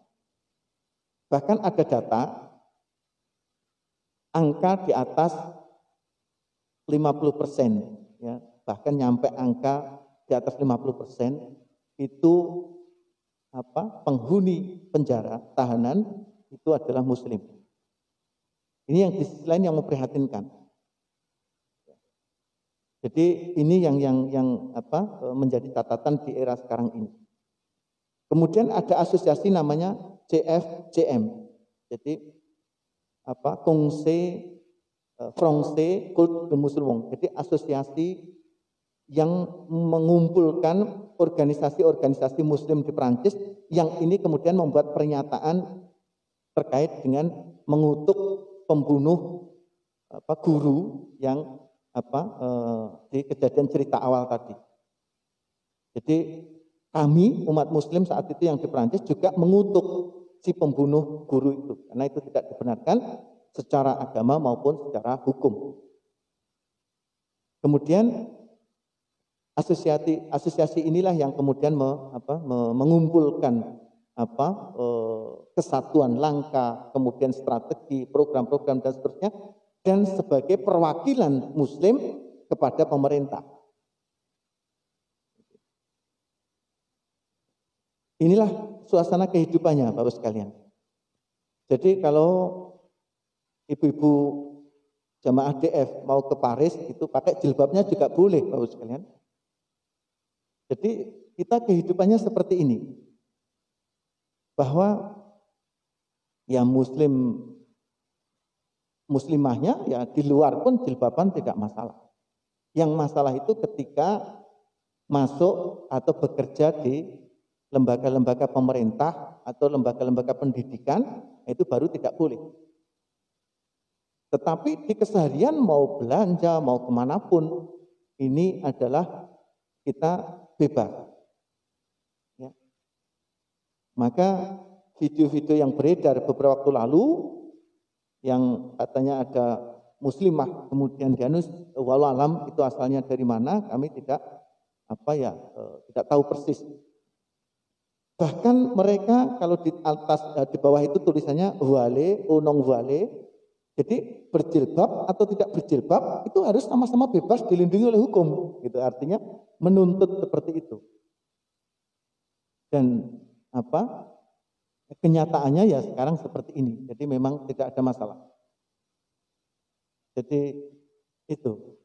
Bahkan ada data angka di atas 50%, ya, bahkan nyampe angka di atas 50% itu penghuni penjara tahanan itu adalah Muslim. Ini yang di sisi lain yang memprihatinkan. Jadi ini yang menjadi catatan di era sekarang ini. Kemudian ada asosiasi namanya CFCM. Jadi Conseil Français Culte de Musulmans. Jadi asosiasi yang mengumpulkan organisasi-organisasi Muslim di Perancis yang ini kemudian membuat pernyataan terkait dengan mengutuk pembunuh guru yang di kejadian cerita awal tadi. Jadi kami umat Muslim saat itu yang di Perancis juga mengutuk si pembunuh guru itu karena itu tidak dibenarkan secara agama maupun secara hukum. Kemudian asosiasi inilah yang kemudian mengumpulkan kesatuan langkah, kemudian strategi, program-program dan seterusnya, dan sebagai perwakilan Muslim kepada pemerintah. Inilah suasana kehidupannya, Bapak sekalian. Jadi kalau ibu-ibu jamaah DF mau ke Paris itu pakai jilbabnya juga boleh, Bapak sekalian. Jadi kita kehidupannya seperti ini. Bahwa ya muslimahnya ya di luar pun jilbaban tidak masalah. Yang masalah itu ketika masuk atau bekerja di lembaga-lembaga pemerintah atau lembaga-lembaga pendidikan, itu baru tidak boleh. Tetapi di keseharian mau belanja, mau kemanapun, ini adalah kita bebas. Ya. Maka video-video yang beredar beberapa waktu lalu, yang katanya ada muslimah, kemudian dianus, walau alam itu asalnya dari mana, kami tidak tahu persis. Bahkan mereka kalau di atas, di bawah itu tulisannya wale, unong wale, jadi berjilbab atau tidak berjilbab itu harus sama-sama bebas dilindungi oleh hukum, gitu. Artinya menuntut seperti itu. Dan kenyataannya ya sekarang seperti ini. Jadi memang tidak ada masalah. Jadi itu.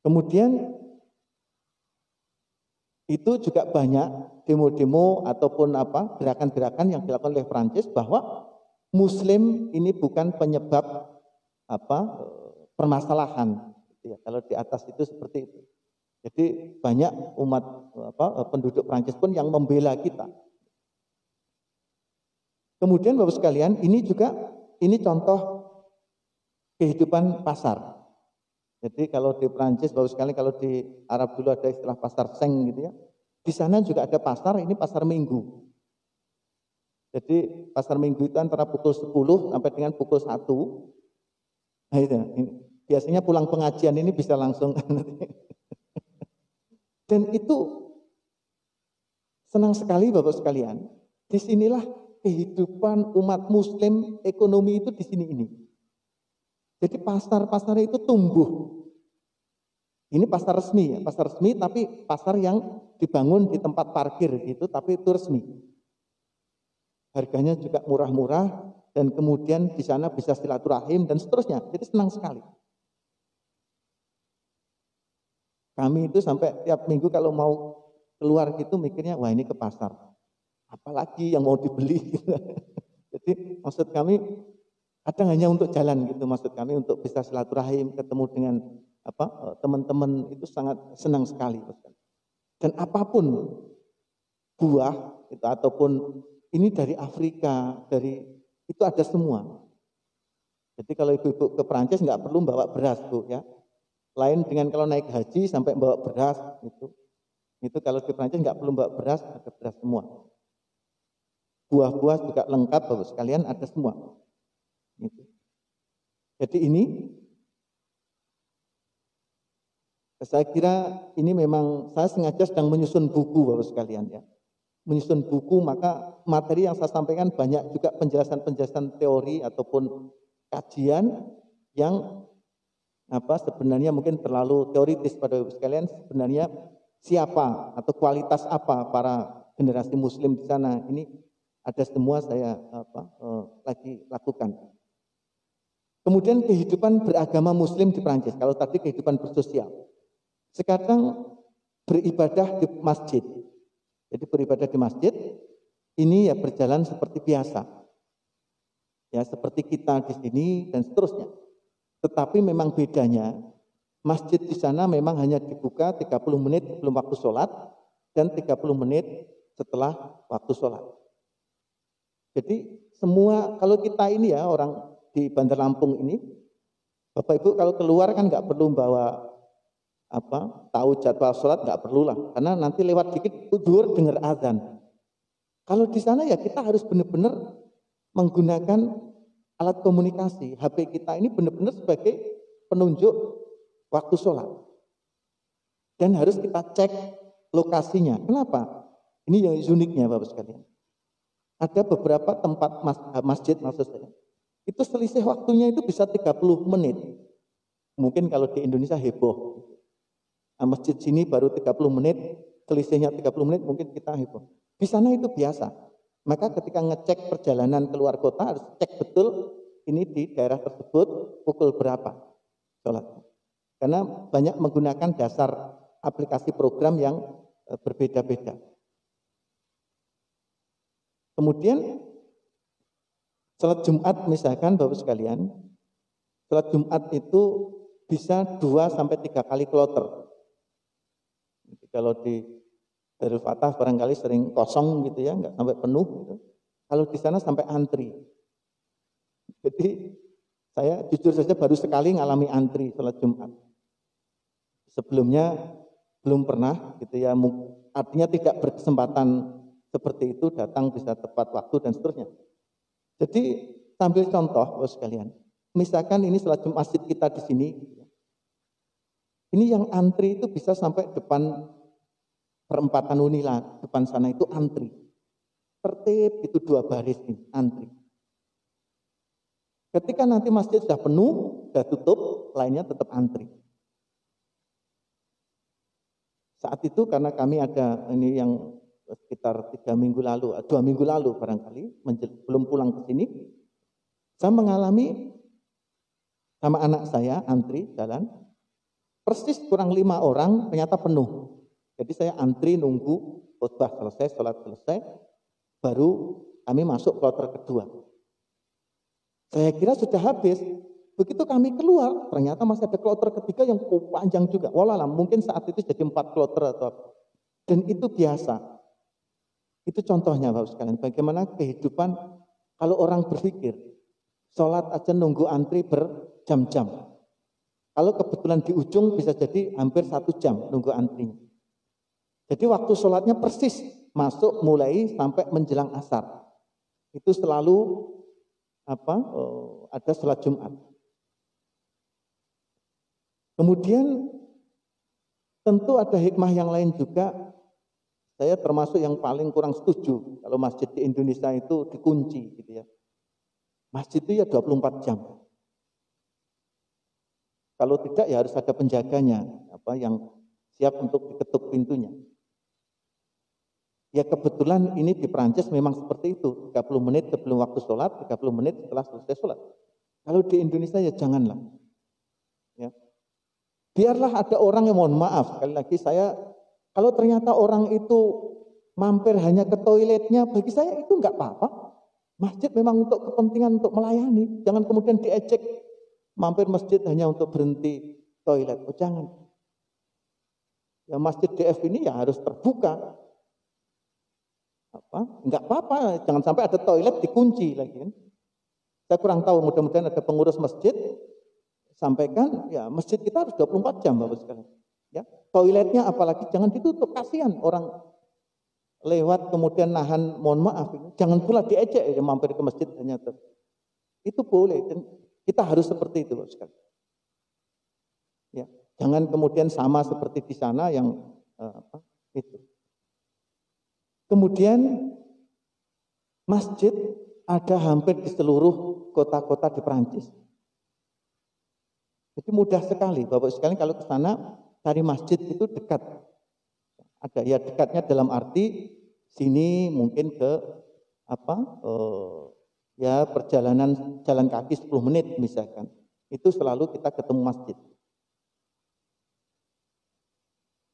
Kemudian itu juga banyak demo-demo ataupun gerakan-gerakan yang dilakukan oleh Prancis bahwa Muslim ini bukan penyebab permasalahan. Ya, kalau di atas itu seperti itu. Jadi banyak umat penduduk Prancis pun yang membela kita. Kemudian Bapak sekalian, ini contoh kehidupan pasar. Jadi kalau di Prancis Bapak sekalian, kalau di Arab dulu ada istilah pasar seng gitu ya. Di sana juga ada pasar, ini pasar minggu. Jadi pasar minggu itu antara pukul 10 sampai dengan pukul 1. Nah itu, biasanya pulang pengajian ini bisa langsung. Dan itu senang sekali Bapak sekalian. Disinilah kehidupan umat Muslim, ekonomi itu di sini ini. Jadi pasar-pasar itu tumbuh. Ini pasar resmi ya, pasar resmi tapi pasar yang dibangun di tempat parkir gitu, tapi itu resmi. Harganya juga murah-murah dan kemudian di sana bisa silaturahim dan seterusnya. Jadi senang sekali. Kami itu sampai tiap minggu kalau mau keluar gitu mikirnya, wah ini ke pasar. Apalagi yang mau dibeli. Jadi maksud kami kadang hanya untuk jalan gitu, maksud kami untuk bisa silaturahim, ketemu dengan teman-teman itu sangat senang sekali. Dan apapun buah itu ataupun ini dari Afrika, itu ada semua. Jadi kalau ibu-ibu ke Perancis nggak perlu bawa beras Bu ya. Lain dengan kalau naik haji sampai bawa beras itu. Itu kalau di Perancis nggak perlu bawa beras, ada beras semua. Buah-buah juga lengkap Bapak sekalian, ada semua. Gitu. Jadi ini saya kira ini memang saya sengaja sedang menyusun buku Bapak sekalian ya. Menyusun buku, maka materi yang saya sampaikan banyak juga penjelasan-penjelasan teori ataupun kajian yang sebenarnya mungkin terlalu teoritis pada Bapak sekalian. Sebenarnya siapa atau kualitas apa para generasi Muslim di sana, ini ada semua saya lagi lakukan. Kemudian kehidupan beragama Muslim di Prancis. Kalau tadi kehidupan bersosial, sekarang beribadah di masjid. Jadi beribadah di masjid ini ya berjalan seperti biasa. Ya seperti kita di sini dan seterusnya. Tetapi memang bedanya masjid di sana memang hanya dibuka 30 menit sebelum waktu sholat dan 30 menit setelah waktu sholat. Jadi semua kalau kita ini ya orang di Bandar Lampung ini, Bapak Ibu kalau keluar kan nggak perlu bawa tahu jadwal sholat, nggak perlu lah, karena nanti lewat dikit zuhur dengar azan. Kalau di sana ya kita harus benar-benar menggunakan alat komunikasi. HP kita ini benar-benar sebagai penunjuk waktu sholat. Dan harus kita cek lokasinya. Kenapa? Ini yang uniknya Bapak sekalian. Ada beberapa tempat masjid maksud saya. Itu selisih waktunya itu bisa 30 menit. Mungkin kalau di Indonesia heboh. Nah, masjid sini baru 30 menit, selisihnya 30 menit mungkin kita heboh. Di sana itu biasa. Maka ketika ngecek perjalanan keluar kota harus cek betul ini di daerah tersebut pukul berapa sholat. Karena banyak menggunakan dasar aplikasi program yang berbeda-beda. Kemudian sholat Jumat misalkan Bapak sekalian, sholat Jumat itu bisa 2-3 kali kloter. Jadi kalau di Darul Fatah barangkali sering kosong gitu ya, nggak sampai penuh gitu. Kalau di sana sampai antri. Jadi saya jujur saja baru sekali ngalami antri sholat Jumat. Sebelumnya belum pernah gitu ya, artinya tidak berkesempatan seperti itu, datang bisa tepat waktu dan seterusnya. Jadi sambil contoh Bapak sekalian, misalkan ini sholat Jumat masjid kita di sini, ini yang antri itu bisa sampai depan perempatan Unila, depan sana itu antri. Tertib itu 2 baris ini, antri. Ketika nanti masjid sudah penuh, sudah tutup, lainnya tetap antri. Saat itu karena kami ada ini yang sekitar 2 minggu lalu barangkali, belum pulang ke sini, saya mengalami sama anak saya antri jalan, persis kurang 5 orang ternyata penuh. Jadi saya antri nunggu khotbah selesai, sholat selesai, baru kami masuk kloter kedua. Saya kira sudah habis. Begitu kami keluar, ternyata masih ada kloter ketiga yang panjang juga. Walah, mungkin saat itu jadi 4 kloter atau apa. Dan itu biasa. Itu contohnya Bapak sekalian, bagaimana kehidupan kalau orang berpikir, sholat aja nunggu antri berjam-jam. Kalau kebetulan di ujung bisa jadi hampir 1 jam nunggu antrinya. Jadi waktu sholatnya persis masuk mulai sampai menjelang asar. Itu selalu ada sholat Jumat. Kemudian tentu ada hikmah yang lain juga. Saya termasuk yang paling kurang setuju kalau masjid di Indonesia itu dikunci gitu ya. Masjid itu ya 24 jam. Kalau tidak ya harus ada penjaganya yang siap untuk diketuk pintunya. Ya kebetulan ini di Perancis memang seperti itu, 30 menit sebelum waktu sholat, 30 menit setelah selesai sholat. Kalau di Indonesia ya janganlah. Ya. Biarlah ada orang yang mohon maaf, sekali lagi saya, kalau ternyata orang itu mampir hanya ke toiletnya, bagi saya itu enggak apa-apa. Masjid memang untuk kepentingan untuk melayani, jangan kemudian diejek, mampir masjid hanya untuk berhenti toilet, oh jangan. Ya masjid DF ini ya harus terbuka. Enggak apa-apa, jangan sampai ada toilet dikunci lagi kan. Saya kurang tahu, mudah-mudahan ada pengurus masjid sampaikan ya masjid kita harus 24 jam Bapak sekalian. Ya, toiletnya apalagi jangan ditutup, kasihan orang lewat kemudian nahan, mohon maaf, jangan pula diejek ya mampir ke masjid hanya itu boleh dan kita harus seperti itu Bapak sekalian. Ya, jangan kemudian sama seperti di sana yang itu. Kemudian masjid ada hampir di seluruh kota-kota di Perancis. Jadi mudah sekali Bapak sekalian kalau ke sana cari masjid itu dekat. Ada ya dekatnya dalam arti sini mungkin ke ya perjalanan jalan kaki 10 menit misalkan. Itu selalu kita ketemu masjid.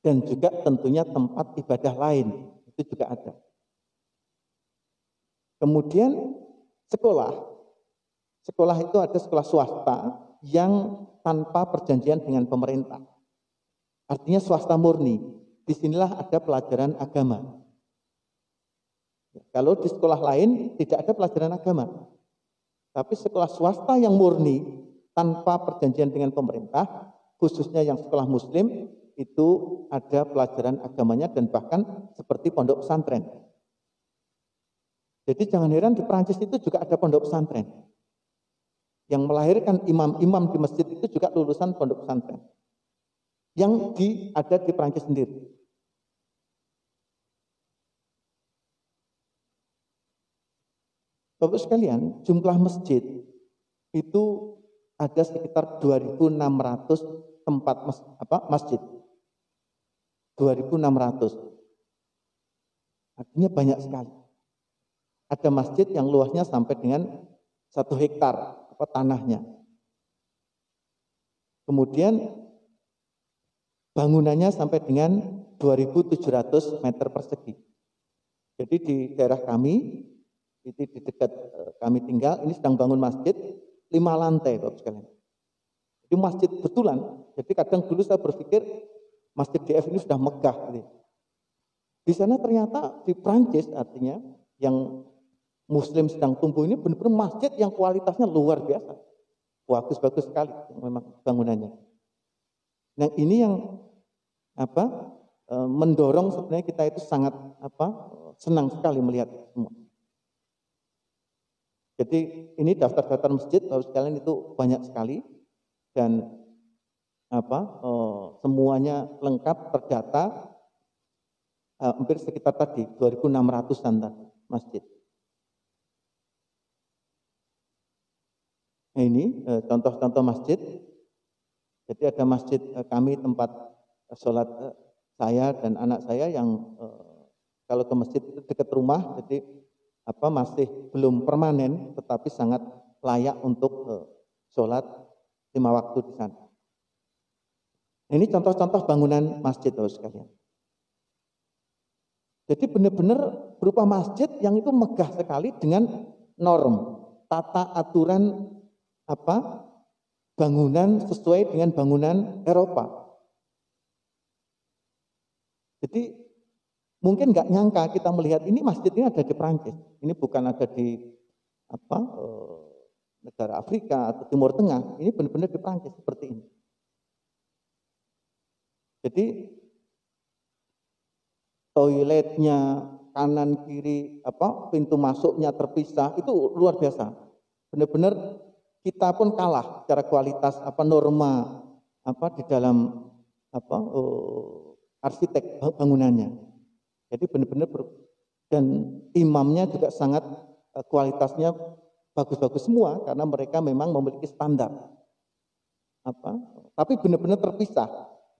Dan juga tentunya tempat ibadah lain. Itu juga ada. Kemudian sekolah. Sekolah itu ada sekolah swasta yang tanpa perjanjian dengan pemerintah. Artinya swasta murni. Disinilah ada pelajaran agama. Kalau di sekolah lain tidak ada pelajaran agama. Tapi sekolah swasta yang murni tanpa perjanjian dengan pemerintah, khususnya yang sekolah muslim, itu ada pelajaran agamanya dan bahkan seperti pondok pesantren. Jadi jangan heran di Perancis itu juga ada pondok pesantren. Yang melahirkan imam-imam di masjid itu juga lulusan pondok pesantren. yang ada di Prancis sendiri. Bapak sekalian, jumlah masjid itu ada sekitar 2.600 tempat masjid. 2.600. Artinya banyak sekali. Ada masjid yang luasnya sampai dengan 1 hektar tanahnya. Kemudian bangunannya sampai dengan 2.700 meter persegi. Jadi di daerah kami, itu di dekat kami tinggal, ini sedang bangun masjid 5 lantai, Bapak sekalian. Jadi masjid betulan. Jadi kadang dulu saya berpikir masjid DF ini sudah megah. Gitu. Di sana ternyata di Prancis, artinya yang Muslim sedang tumbuh ini benar-benar masjid yang kualitasnya luar biasa. Bagus-bagus sekali memang bangunannya. Nah ini yang mendorong sebenarnya kita itu sangat senang sekali melihat semua. Jadi ini daftar-daftar masjid Bapak sekalian itu banyak sekali dan semuanya lengkap terdata, hampir sekitar tadi 2.600-an masjid. Nah ini contoh-contoh masjid. Jadi ada masjid kami tempat sholat saya dan anak saya yang kalau ke masjid itu dekat rumah, jadi masih belum permanen, tetapi sangat layak untuk sholat 5 waktu di sana. Ini contoh-contoh bangunan masjid, Bapak sekalian. Jadi benar-benar berupa masjid yang itu megah sekali dengan norm, tata aturan bangunan sesuai dengan bangunan Eropa. Jadi mungkin nggak nyangka kita melihat ini masjid ini ada di Prancis. Ini bukan ada di negara Afrika atau Timur Tengah. Ini benar-benar di Prancis seperti ini. Jadi toiletnya kanan kiri pintu masuknya terpisah itu luar biasa. Benar-benar kita pun kalah secara kualitas norma di dalam arsitek bangunannya. Jadi benar-benar dan imamnya juga sangat kualitasnya bagus-bagus semua karena mereka memang memiliki standar. Tapi benar-benar terpisah.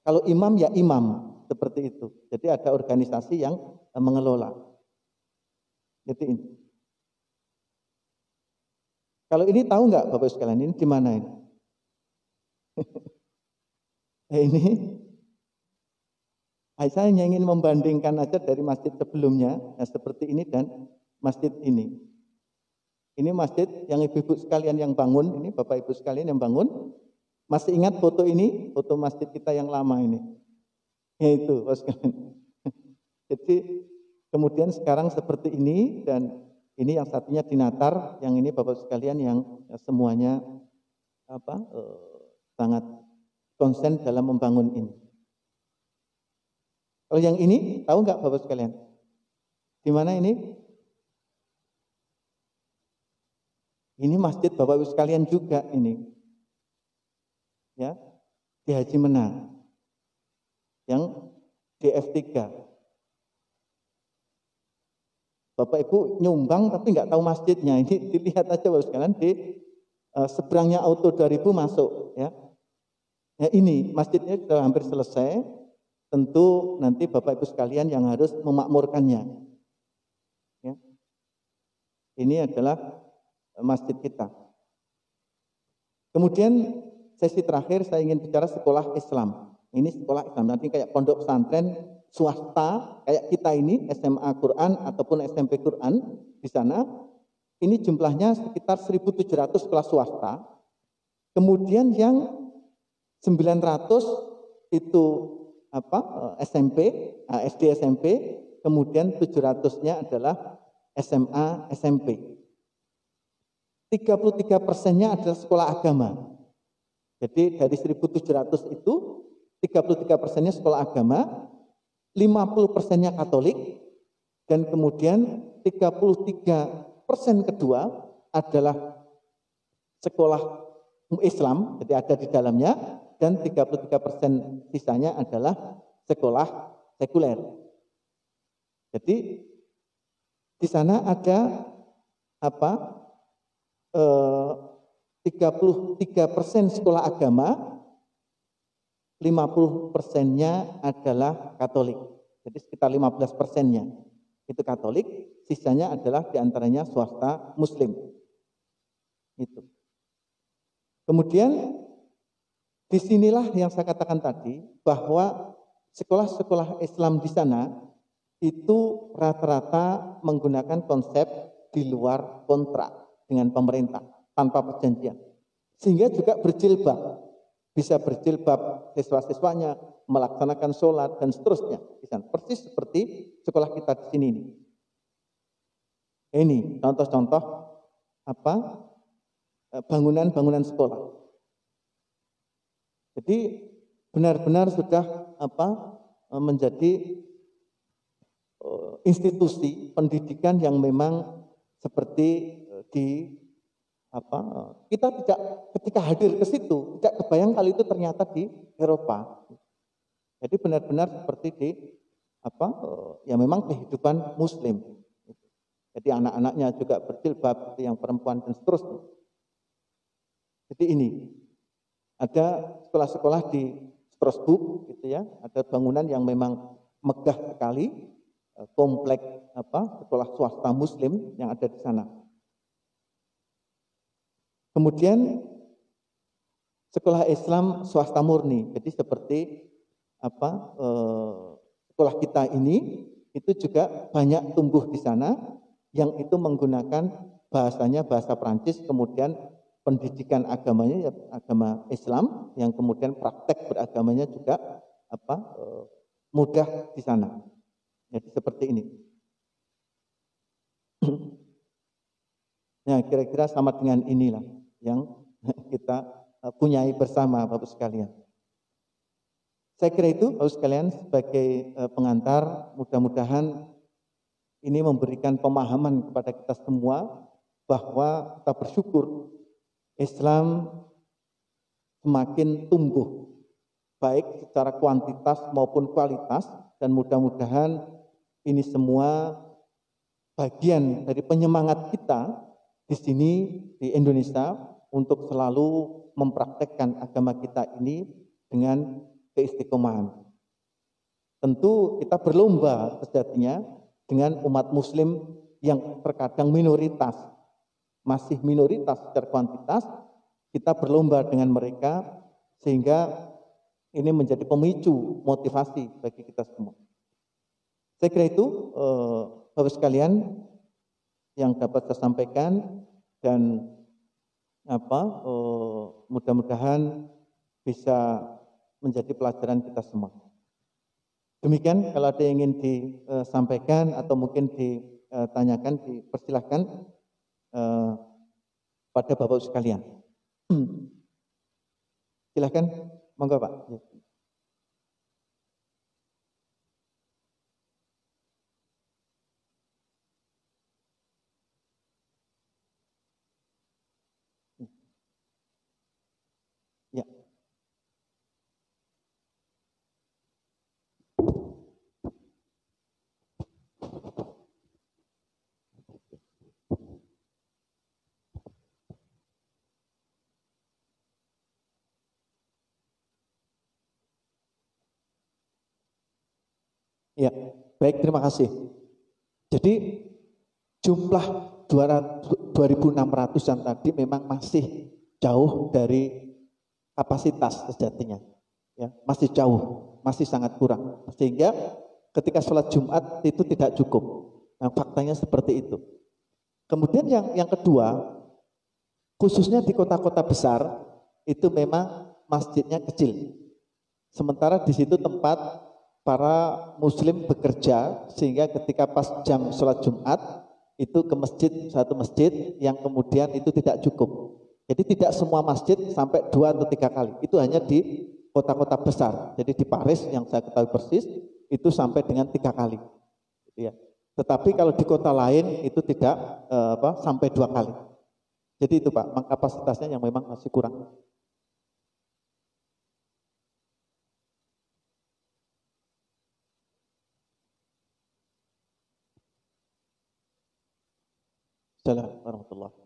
Kalau imam ya imam seperti itu. Jadi ada organisasi yang mengelola. Jadi ini. Kalau ini tahu nggak Bapak sekalian ini di mana ini? Ini saya hanya ingin membandingkan aja dari masjid sebelumnya seperti ini dan masjid ini. Ini masjid yang ibu-ibu sekalian yang bangun, ini Bapak Ibu sekalian yang bangun. Masih ingat foto ini, foto masjid kita yang lama ini? Ya itu, Bapak sekalian. Jadi kemudian sekarang seperti ini dan ini yang satunya di Natar, yang ini Bapak sekalian yang semuanya sangat konsen dalam membangun ini. Kalau yang ini tahu nggak Bapak sekalian? Di mana ini? Ini masjid Bapak Ibu sekalian juga ini. Ya, di Haji Menang. Yang DF3. Bapak Ibu nyumbang tapi nggak tahu masjidnya. Ini dilihat aja Bapak sekalian di seberangnya Auto 2000 masuk ya. Ya ini masjidnya sudah hampir selesai. Tentu nanti Bapak Ibu sekalian yang harus memakmurkannya. Ya. Ini adalah masjid kita. Kemudian sesi terakhir saya ingin bicara sekolah Islam. Ini sekolah Islam, nanti kayak pondok pesantren swasta, kayak kita ini SMA Quran ataupun SMP Quran di sana. Ini jumlahnya sekitar 1.700 sekolah swasta. Kemudian yang 900 itu SMP, SD SMP, kemudian 700-nya adalah SMA SMP. 33%-nya adalah sekolah agama. Jadi dari 1.700 itu 33%-nya sekolah agama, 50%-nya Katolik, dan kemudian 33% kedua adalah sekolah Islam, jadi ada di dalamnya, dan 33% sisanya adalah sekolah sekuler. Jadi di sana ada 33% sekolah agama, 50%-nya adalah Katolik. Jadi sekitar 15%-nya itu Katolik, sisanya adalah diantaranya swasta Muslim. Itu. Kemudian disinilah yang saya katakan tadi bahwa sekolah-sekolah Islam di sana itu rata-rata menggunakan konsep di luar kontrak dengan pemerintah tanpa perjanjian, sehingga juga berjilbab, bisa berjilbab siswa-siswanya melaksanakan sholat dan seterusnya, persis seperti sekolah kita di sini. Ini contoh-contoh bangunan-bangunan sekolah. Jadi benar-benar sudah menjadi institusi pendidikan yang memang seperti kita tidak ketika hadir ke situ tidak kebayang kalau itu ternyata di Eropa. Jadi benar-benar seperti di ya memang kehidupan Muslim. Jadi anak-anaknya juga berjilbab, yang perempuan dan seterusnya. Jadi ini ada sekolah-sekolah di Strasbourg gitu ya, ada bangunan yang memang megah sekali, komplek sekolah swasta Muslim yang ada di sana. Kemudian sekolah Islam swasta murni, jadi seperti sekolah kita ini itu juga banyak tumbuh di sana yang itu menggunakan bahasanya bahasa Prancis, kemudian pendidikan agamanya ya agama Islam, yang kemudian praktek beragamanya juga mudah di sana. Jadi seperti ini. Nah, kira-kira sama dengan inilah yang kita punyai bersama Bapak sekalian. Saya kira itu Bapak sekalian sebagai pengantar, mudah-mudahan ini memberikan pemahaman kepada kita semua bahwa kita bersyukur Islam semakin tumbuh baik secara kuantitas maupun kualitas, dan mudah-mudahan ini semua bagian dari penyemangat kita di sini di Indonesia untuk selalu mempraktekkan agama kita ini dengan keistiqomahan. Tentu kita berlomba sejatinya dengan umat Muslim yang terkadang minoritas, masih minoritas secara kuantitas, kita berlomba dengan mereka sehingga ini menjadi pemicu motivasi bagi kita semua. Saya kira itu Bapak sekalian yang dapat saya sampaikan, dan mudah-mudahan bisa menjadi pelajaran kita semua. Demikian, kalau ada yang ingin disampaikan atau mungkin ditanyakan, dipersilahkan pada Bapak sekalian. Silahkan, monggo Pak. Ya. Ya, baik, terima kasih. Jadi jumlah 2.600-an tadi memang masih jauh dari kapasitas sejatinya. Ya, masih jauh, masih sangat kurang. Sehingga ketika sholat Jumat itu tidak cukup. Nah, faktanya seperti itu. Kemudian yang kedua, khususnya di kota-kota besar, itu memang masjidnya kecil. Sementara di situ tempat para Muslim bekerja, sehingga ketika pas jam sholat Jumat, itu ke masjid, satu masjid yang kemudian itu tidak cukup. Jadi tidak semua masjid sampai 2 atau 3 kali. Itu hanya di kota-kota besar. Jadi di Paris yang saya ketahui persis, itu sampai dengan 3 kali. Ya. Tetapi kalau di kota lain itu tidak sampai 2 kali. Jadi itu Pak, kapasitasnya yang memang masih kurang. Assalamualaikum warahmatullahi wabarakatuh.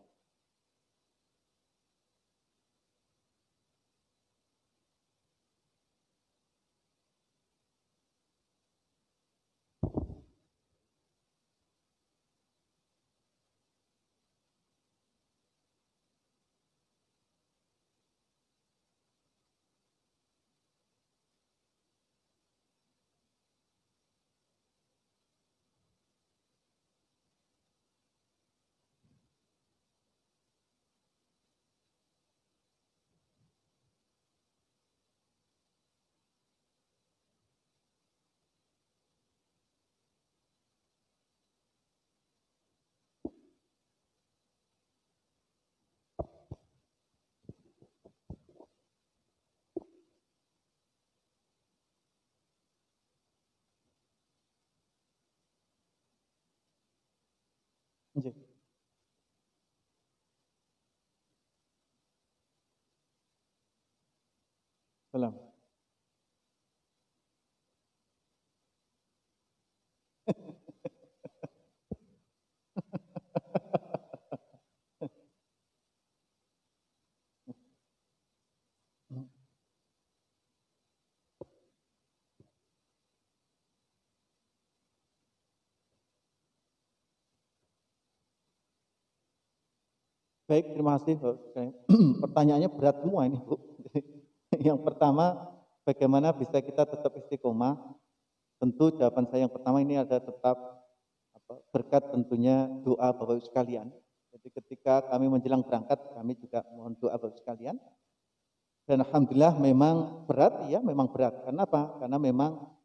Salam. Baik, terima kasih. Pertanyaannya berat semua ini, Bu. Yang pertama, bagaimana bisa kita tetap istiqomah? Tentu jawaban saya yang pertama ini ada tetap berkat tentunya doa Bapak Ibu sekalian. Jadi ketika kami menjelang berangkat, kami juga mohon doa Bapak Ibu sekalian. Dan alhamdulillah memang berat, ya memang berat. Karena apa? Karena memang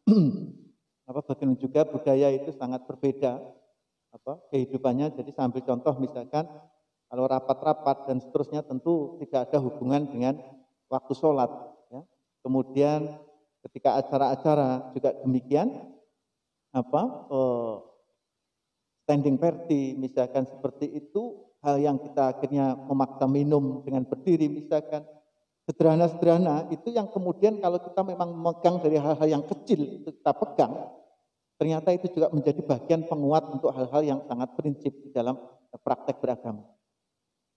bagaimana juga budaya itu sangat berbeda kehidupannya. Jadi sambil contoh misalkan kalau rapat-rapat dan seterusnya tentu tidak ada hubungan dengan waktu sholat. Ya. Kemudian ketika acara-acara juga demikian, standing party misalkan seperti itu, hal yang kita akhirnya memaksa minum dengan berdiri misalkan, sederhana-sederhana itu yang kemudian kalau kita memang memegang dari hal-hal yang kecil itu kita pegang, ternyata itu juga menjadi bagian penguat untuk hal-hal yang sangat prinsip di dalam praktek beragama.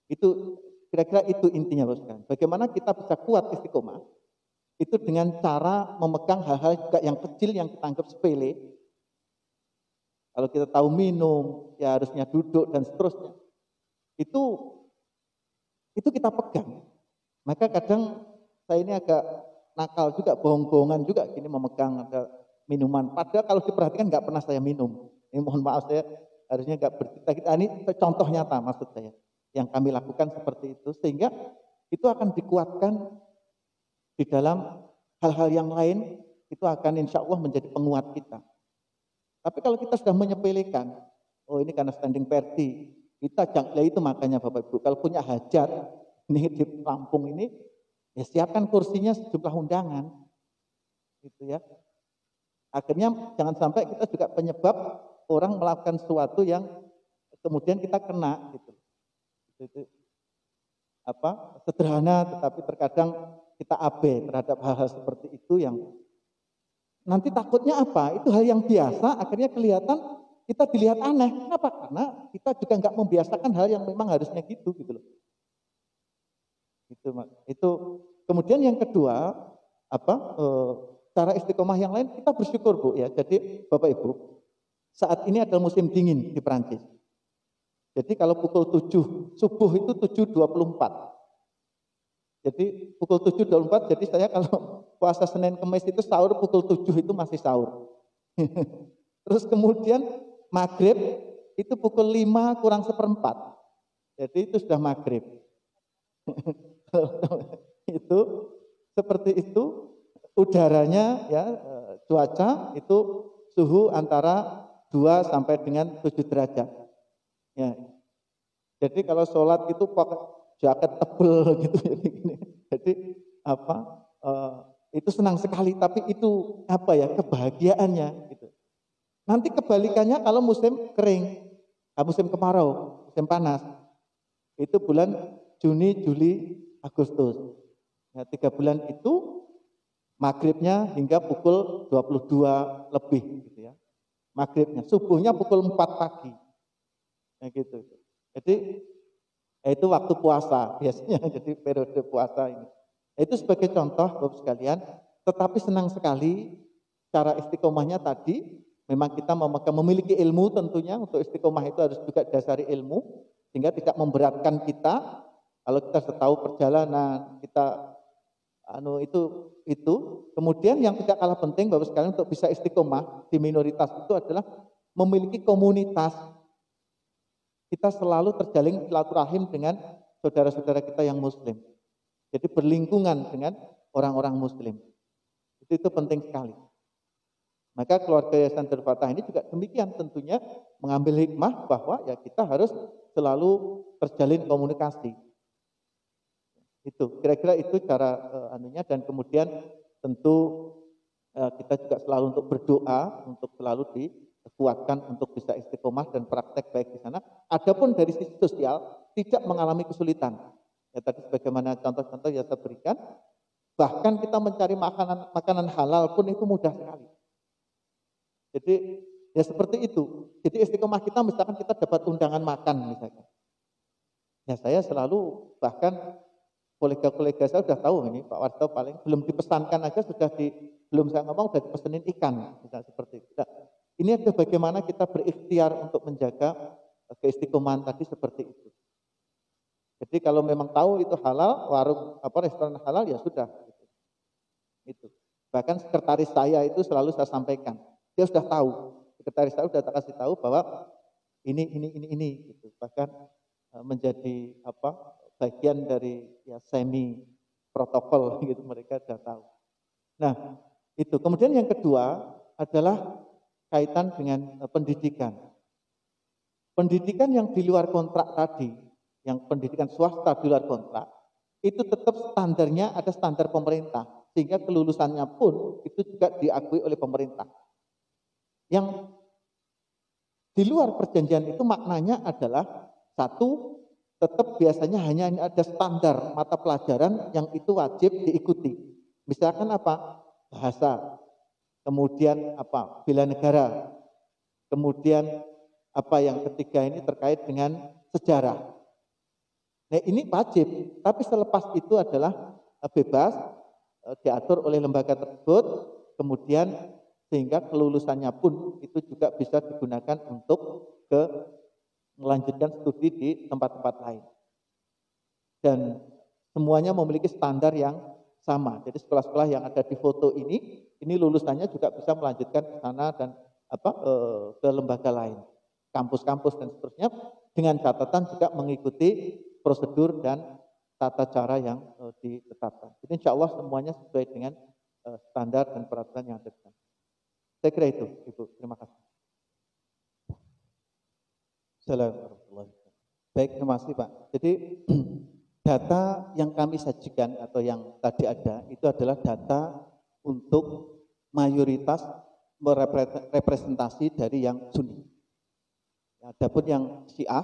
Itu kira-kira itu intinya Bapak sekalian. Bagaimana kita bisa kuat istiqomah? Itu dengan cara memegang hal-hal juga yang kecil yang kita anggap sepele. Kalau kita tahu minum, ya harusnya duduk dan seterusnya. Itu kita pegang. Maka kadang saya ini agak nakal juga, bohong-bohongan juga gini memegang ada minuman. Padahal kalau diperhatikan nggak pernah saya minum. Ini mohon maaf saya harusnya nggak bercerita. Ini contoh nyata maksud saya. Yang kami lakukan seperti itu, sehingga itu akan dikuatkan di dalam hal-hal yang lain, itu akan insya Allah menjadi penguat kita. Tapi kalau kita sudah menyepelekan, oh ini karena standing party, kita jangan, itu makanya Bapak Ibu, kalau punya hajat, ini di Lampung ini, ya siapkan kursinya sejumlah undangan, gitu ya. Akhirnya jangan sampai kita juga penyebab orang melakukan sesuatu yang kemudian kita kena, gitu. Itu sederhana tetapi terkadang kita abai terhadap hal-hal seperti itu yang nanti takutnya apa? Itu hal yang biasa akhirnya kelihatan kita dilihat aneh. Kenapa? Karena kita juga nggak membiasakan hal yang memang harusnya gitu loh. Itu kemudian yang kedua cara istiqomah yang lain kita bersyukur Bu ya. Jadi Bapak Ibu saat ini adalah musim dingin di Perancis. Jadi kalau pukul 7 subuh itu 7.24. Jadi pukul 7.24, jadi saya kalau puasa Senin Kemis itu sahur pukul 7 itu masih sahur. Terus kemudian maghrib itu pukul 5 kurang seperempat. Jadi itu sudah maghrib. Itu seperti itu udaranya ya cuaca itu suhu antara 2 sampai dengan 7 derajat. Ya. Jadi kalau sholat itu pakai jaket tebel gitu jadi itu senang sekali, tapi itu kebahagiaannya gitu. Nanti kebalikannya kalau musim kering, musim kemarau, musim panas, itu bulan Juni, Juli, Agustus. Ya, 3 bulan itu maghribnya hingga pukul 22 lebih gitu ya. Maghribnya, subuhnya pukul 4 pagi. Ya gitu. Jadi itu waktu puasa biasanya, jadi periode puasa ini. Itu sebagai contoh Bapak sekalian, tetapi senang sekali cara istiqomahnya tadi, memang kita memiliki ilmu tentunya, untuk istiqomah itu harus juga dasari ilmu, sehingga tidak memberatkan kita. Kalau kita sudah tahu perjalanan, kita itu. Kemudian yang tidak kalah penting Bapak sekalian untuk bisa istiqomah di minoritas itu adalah memiliki komunitas. Kita selalu terjalin silaturahim dengan saudara-saudara kita yang muslim. Jadi berlingkungan dengan orang-orang muslim. Itu penting sekali. Maka keluarga Yayasan Darul Fatah ini juga demikian, tentunya mengambil hikmah bahwa ya kita harus selalu terjalin komunikasi. Itu kira-kira itu cara anunya, dan kemudian tentu kita juga selalu untuk berdoa untuk selalu dikuatkan untuk bisa istiqomah dan praktek baik di sana. Adapun dari sisi sosial tidak mengalami kesulitan. Ya tadi sebagaimana contoh-contoh yang saya berikan, bahkan kita mencari makanan halal pun itu mudah sekali. Jadi ya seperti itu. Jadi istiqomah kita misalkan kita dapat undangan makan misalkan. Ya saya selalu, bahkan kolega-kolega saya sudah tahu ini Pak Warto paling belum dipesankan aja belum saya ngomong sudah dipesenin ikan, misalnya seperti itu. Nah, ini adalah bagaimana kita berikhtiar untuk menjaga keistiqomahan tadi seperti itu. Jadi kalau memang tahu itu halal, restoran halal ya sudah. Itu. Bahkan sekretaris saya itu selalu saya sampaikan, dia sudah tahu, sekretaris saya sudah kasih tahu bahwa ini gitu. Bahkan menjadi bagian dari ya semi protokol gitu, mereka sudah tahu. Nah, itu. Kemudian yang kedua adalah kaitan dengan pendidikan. Pendidikan yang di luar kontrak tadi, yang pendidikan swasta di luar kontrak, itu tetap standarnya ada standar pemerintah, sehingga kelulusannya pun itu juga diakui oleh pemerintah. Yang di luar perjanjian itu maknanya adalah satu, tetap biasanya hanya ada standar mata pelajaran yang itu wajib diikuti. Misalkan apa? Bahasa, kemudian bela negara, kemudian yang ketiga ini terkait dengan sejarah. Nah ini wajib, tapi selepas itu adalah bebas, diatur oleh lembaga tersebut, kemudian sehingga kelulusannya pun itu juga bisa digunakan untuk melanjutkan studi di tempat-tempat lain. Dan semuanya memiliki standar yang sama. Jadi sekolah-sekolah yang ada di foto ini lulusannya juga bisa melanjutkan ke sana dan ke lembaga lain, kampus-kampus dan seterusnya, dengan catatan juga mengikuti prosedur dan tata cara yang ditetapkan. Jadi insya Allah semuanya sesuai dengan standar dan peraturan yang ada. Saya kira itu, Ibu. Terima kasih. Assalamualaikum. Baik, terima kasih Pak. Jadi data yang kami sajikan atau yang tadi ada itu adalah data untuk mayoritas merepresentasi dari yang Sunni. Adapun yang Syiah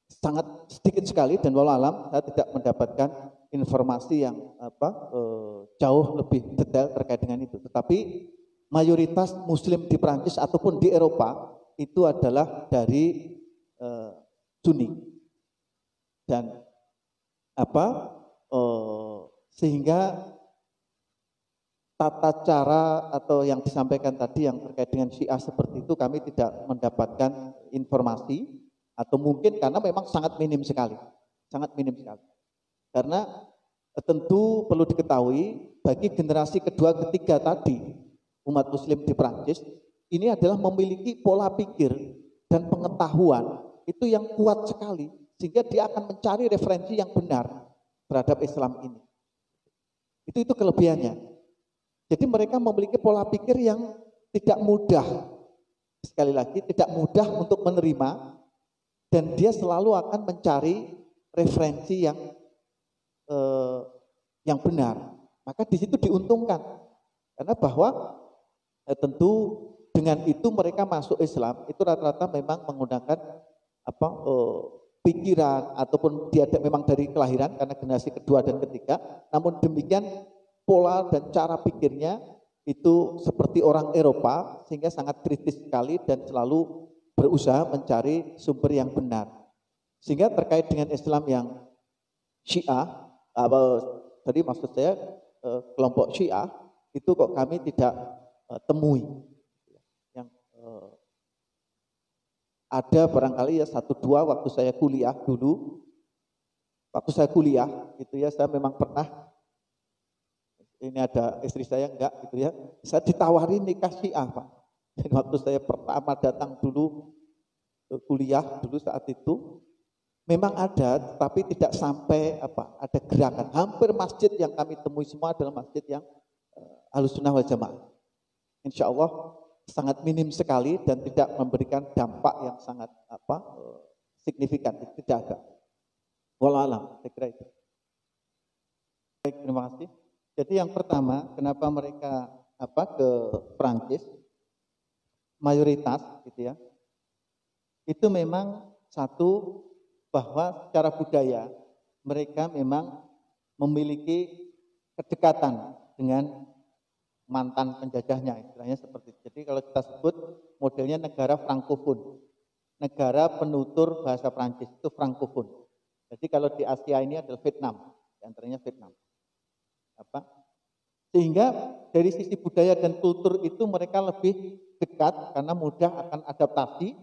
sangat sedikit sekali, dan walau alam saya tidak mendapatkan informasi yang jauh lebih detail terkait dengan itu. Tetapi mayoritas Muslim di Prancis ataupun di Eropa itu adalah dari Sunni, dan sehingga tata cara atau yang disampaikan tadi yang terkait dengan Syiah seperti itu kami tidak mendapatkan informasi, atau mungkin karena memang sangat minim sekali. Karena tentu perlu diketahui bagi generasi kedua ketiga tadi umat Muslim di Prancis ini adalah memiliki pola pikir dan pengetahuan itu yang kuat sekali, sehingga dia akan mencari referensi yang benar terhadap Islam ini. Itu kelebihannya. Jadi mereka memiliki pola pikir yang tidak mudah, sekali lagi tidak mudah untuk menerima, dan dia selalu akan mencari referensi yang benar. Maka di situ diuntungkan, karena bahwa tentu dengan itu mereka masuk Islam itu rata-rata memang menggunakan pikiran ataupun dia memang dari kelahiran karena generasi kedua dan ketiga, namun demikian pola dan cara pikirnya itu seperti orang Eropa, sehingga sangat kritis sekali dan selalu berusaha mencari sumber yang benar. Sehingga terkait dengan Islam yang Syiah, tadi maksud saya kelompok Syiah, itu kok kami tidak temui. Yang ada barangkali ya 1-2 waktu saya kuliah dulu, waktu saya kuliah itu ya saya memang pernah, ini ada istri saya enggak gitu ya, saya ditawari nikah Syiah Pak. Dan waktu saya pertama datang dulu kuliah dulu saat itu memang ada, tapi tidak sampai ada gerakan. Hampir masjid yang kami temui semua adalah masjid yang Ahlussunnah wal Jamaah. Insya Allah sangat minim sekali dan tidak memberikan dampak yang sangat signifikan. Tidak ada. Wallahu a'lam, saya kira itu. Baik, terima kasih. Jadi yang pertama, kenapa mereka ke Prancis mayoritas gitu ya? Itu memang satu, bahwa secara budaya mereka memang memiliki kedekatan dengan mantan penjajahnya, istilahnya seperti itu. Jadi kalau kita sebut modelnya negara Frankofon, negara penutur bahasa Prancis itu Frankofon. Jadi kalau di Asia ini adalah Vietnam, di antaranya Vietnam. Sehingga dari sisi budaya dan kultur itu mereka lebih dekat karena mudah akan adaptasi.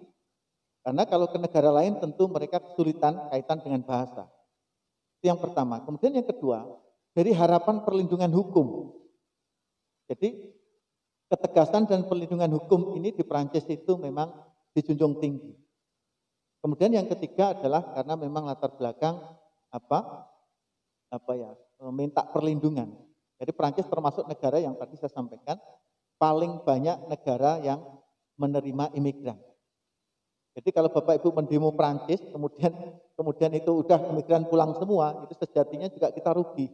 Karena kalau ke negara lain tentu mereka kesulitan kaitan dengan bahasa. Itu yang pertama. Kemudian yang kedua, dari harapan perlindungan hukum. Jadi ketegasan dan perlindungan hukum ini di Prancis itu memang dijunjung tinggi. Kemudian yang ketiga adalah karena memang latar belakang minta perlindungan. Jadi Prancis termasuk negara yang tadi saya sampaikan paling banyak negara yang menerima imigran. Jadi kalau Bapak Ibu mendemo Prancis, kemudian itu udah imigran pulang semua, itu sejatinya juga kita rugi,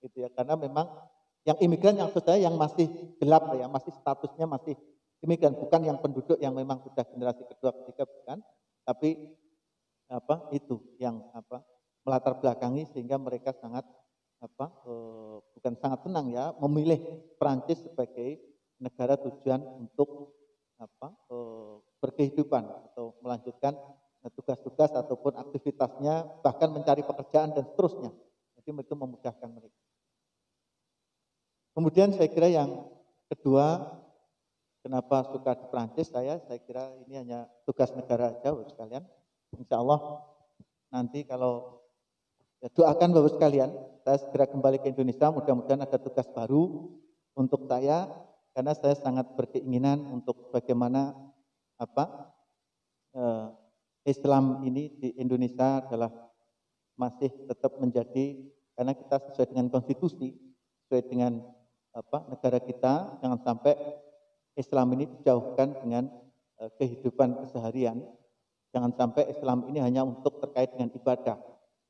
gitu ya. Karena memang yang imigran yang yang masih gelap ya, masih statusnya masih imigran, bukan yang penduduk yang memang sudah generasi kedua ketiga, bukan. Tapi itu yang melatar belakangi sehingga mereka sangat bukan sangat senang ya memilih Prancis sebagai negara tujuan untuk berkehidupan atau melanjutkan tugas-tugas ataupun aktivitasnya, bahkan mencari pekerjaan dan seterusnya. Jadi itu memudahkan mereka. Kemudian saya kira yang kedua, kenapa suka di Prancis, saya kira ini hanya tugas negara aja Bapak sekalian. Insya Allah nanti kalau doakan Bapak sekalian, saya segera kembali ke Indonesia, mudah-mudahan ada tugas baru untuk saya, karena saya sangat berkeinginan untuk bagaimana Islam ini di Indonesia adalah masih tetap menjadi, karena kita sesuai dengan konstitusi, sesuai dengan negara kita, jangan sampai Islam ini dijauhkan dengan kehidupan keseharian, jangan sampai Islam ini hanya untuk terkait dengan ibadah.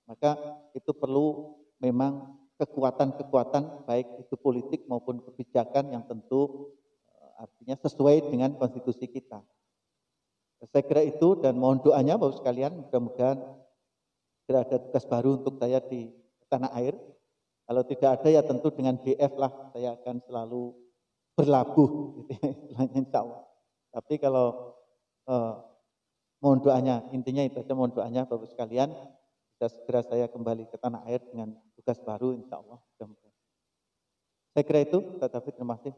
Maka itu perlu memang kekuatan-kekuatan baik itu politik maupun kebijakan yang tentu artinya sesuai dengan konstitusi kita. Saya kira itu, dan mohon doanya Bapak sekalian, mudah-mudahan tidak ada tugas baru untuk saya di tanah air. Kalau tidak ada ya tentu dengan BF lah saya akan selalu berlabuh, gitu ya, insya Allah. Tapi kalau mohon doanya, intinya itu aja, mohon doanya Bapak sekalian, bisa segera saya kembali ke tanah air dengan tugas baru insya Allah. Saya kira itu, Pak David, terima kasih.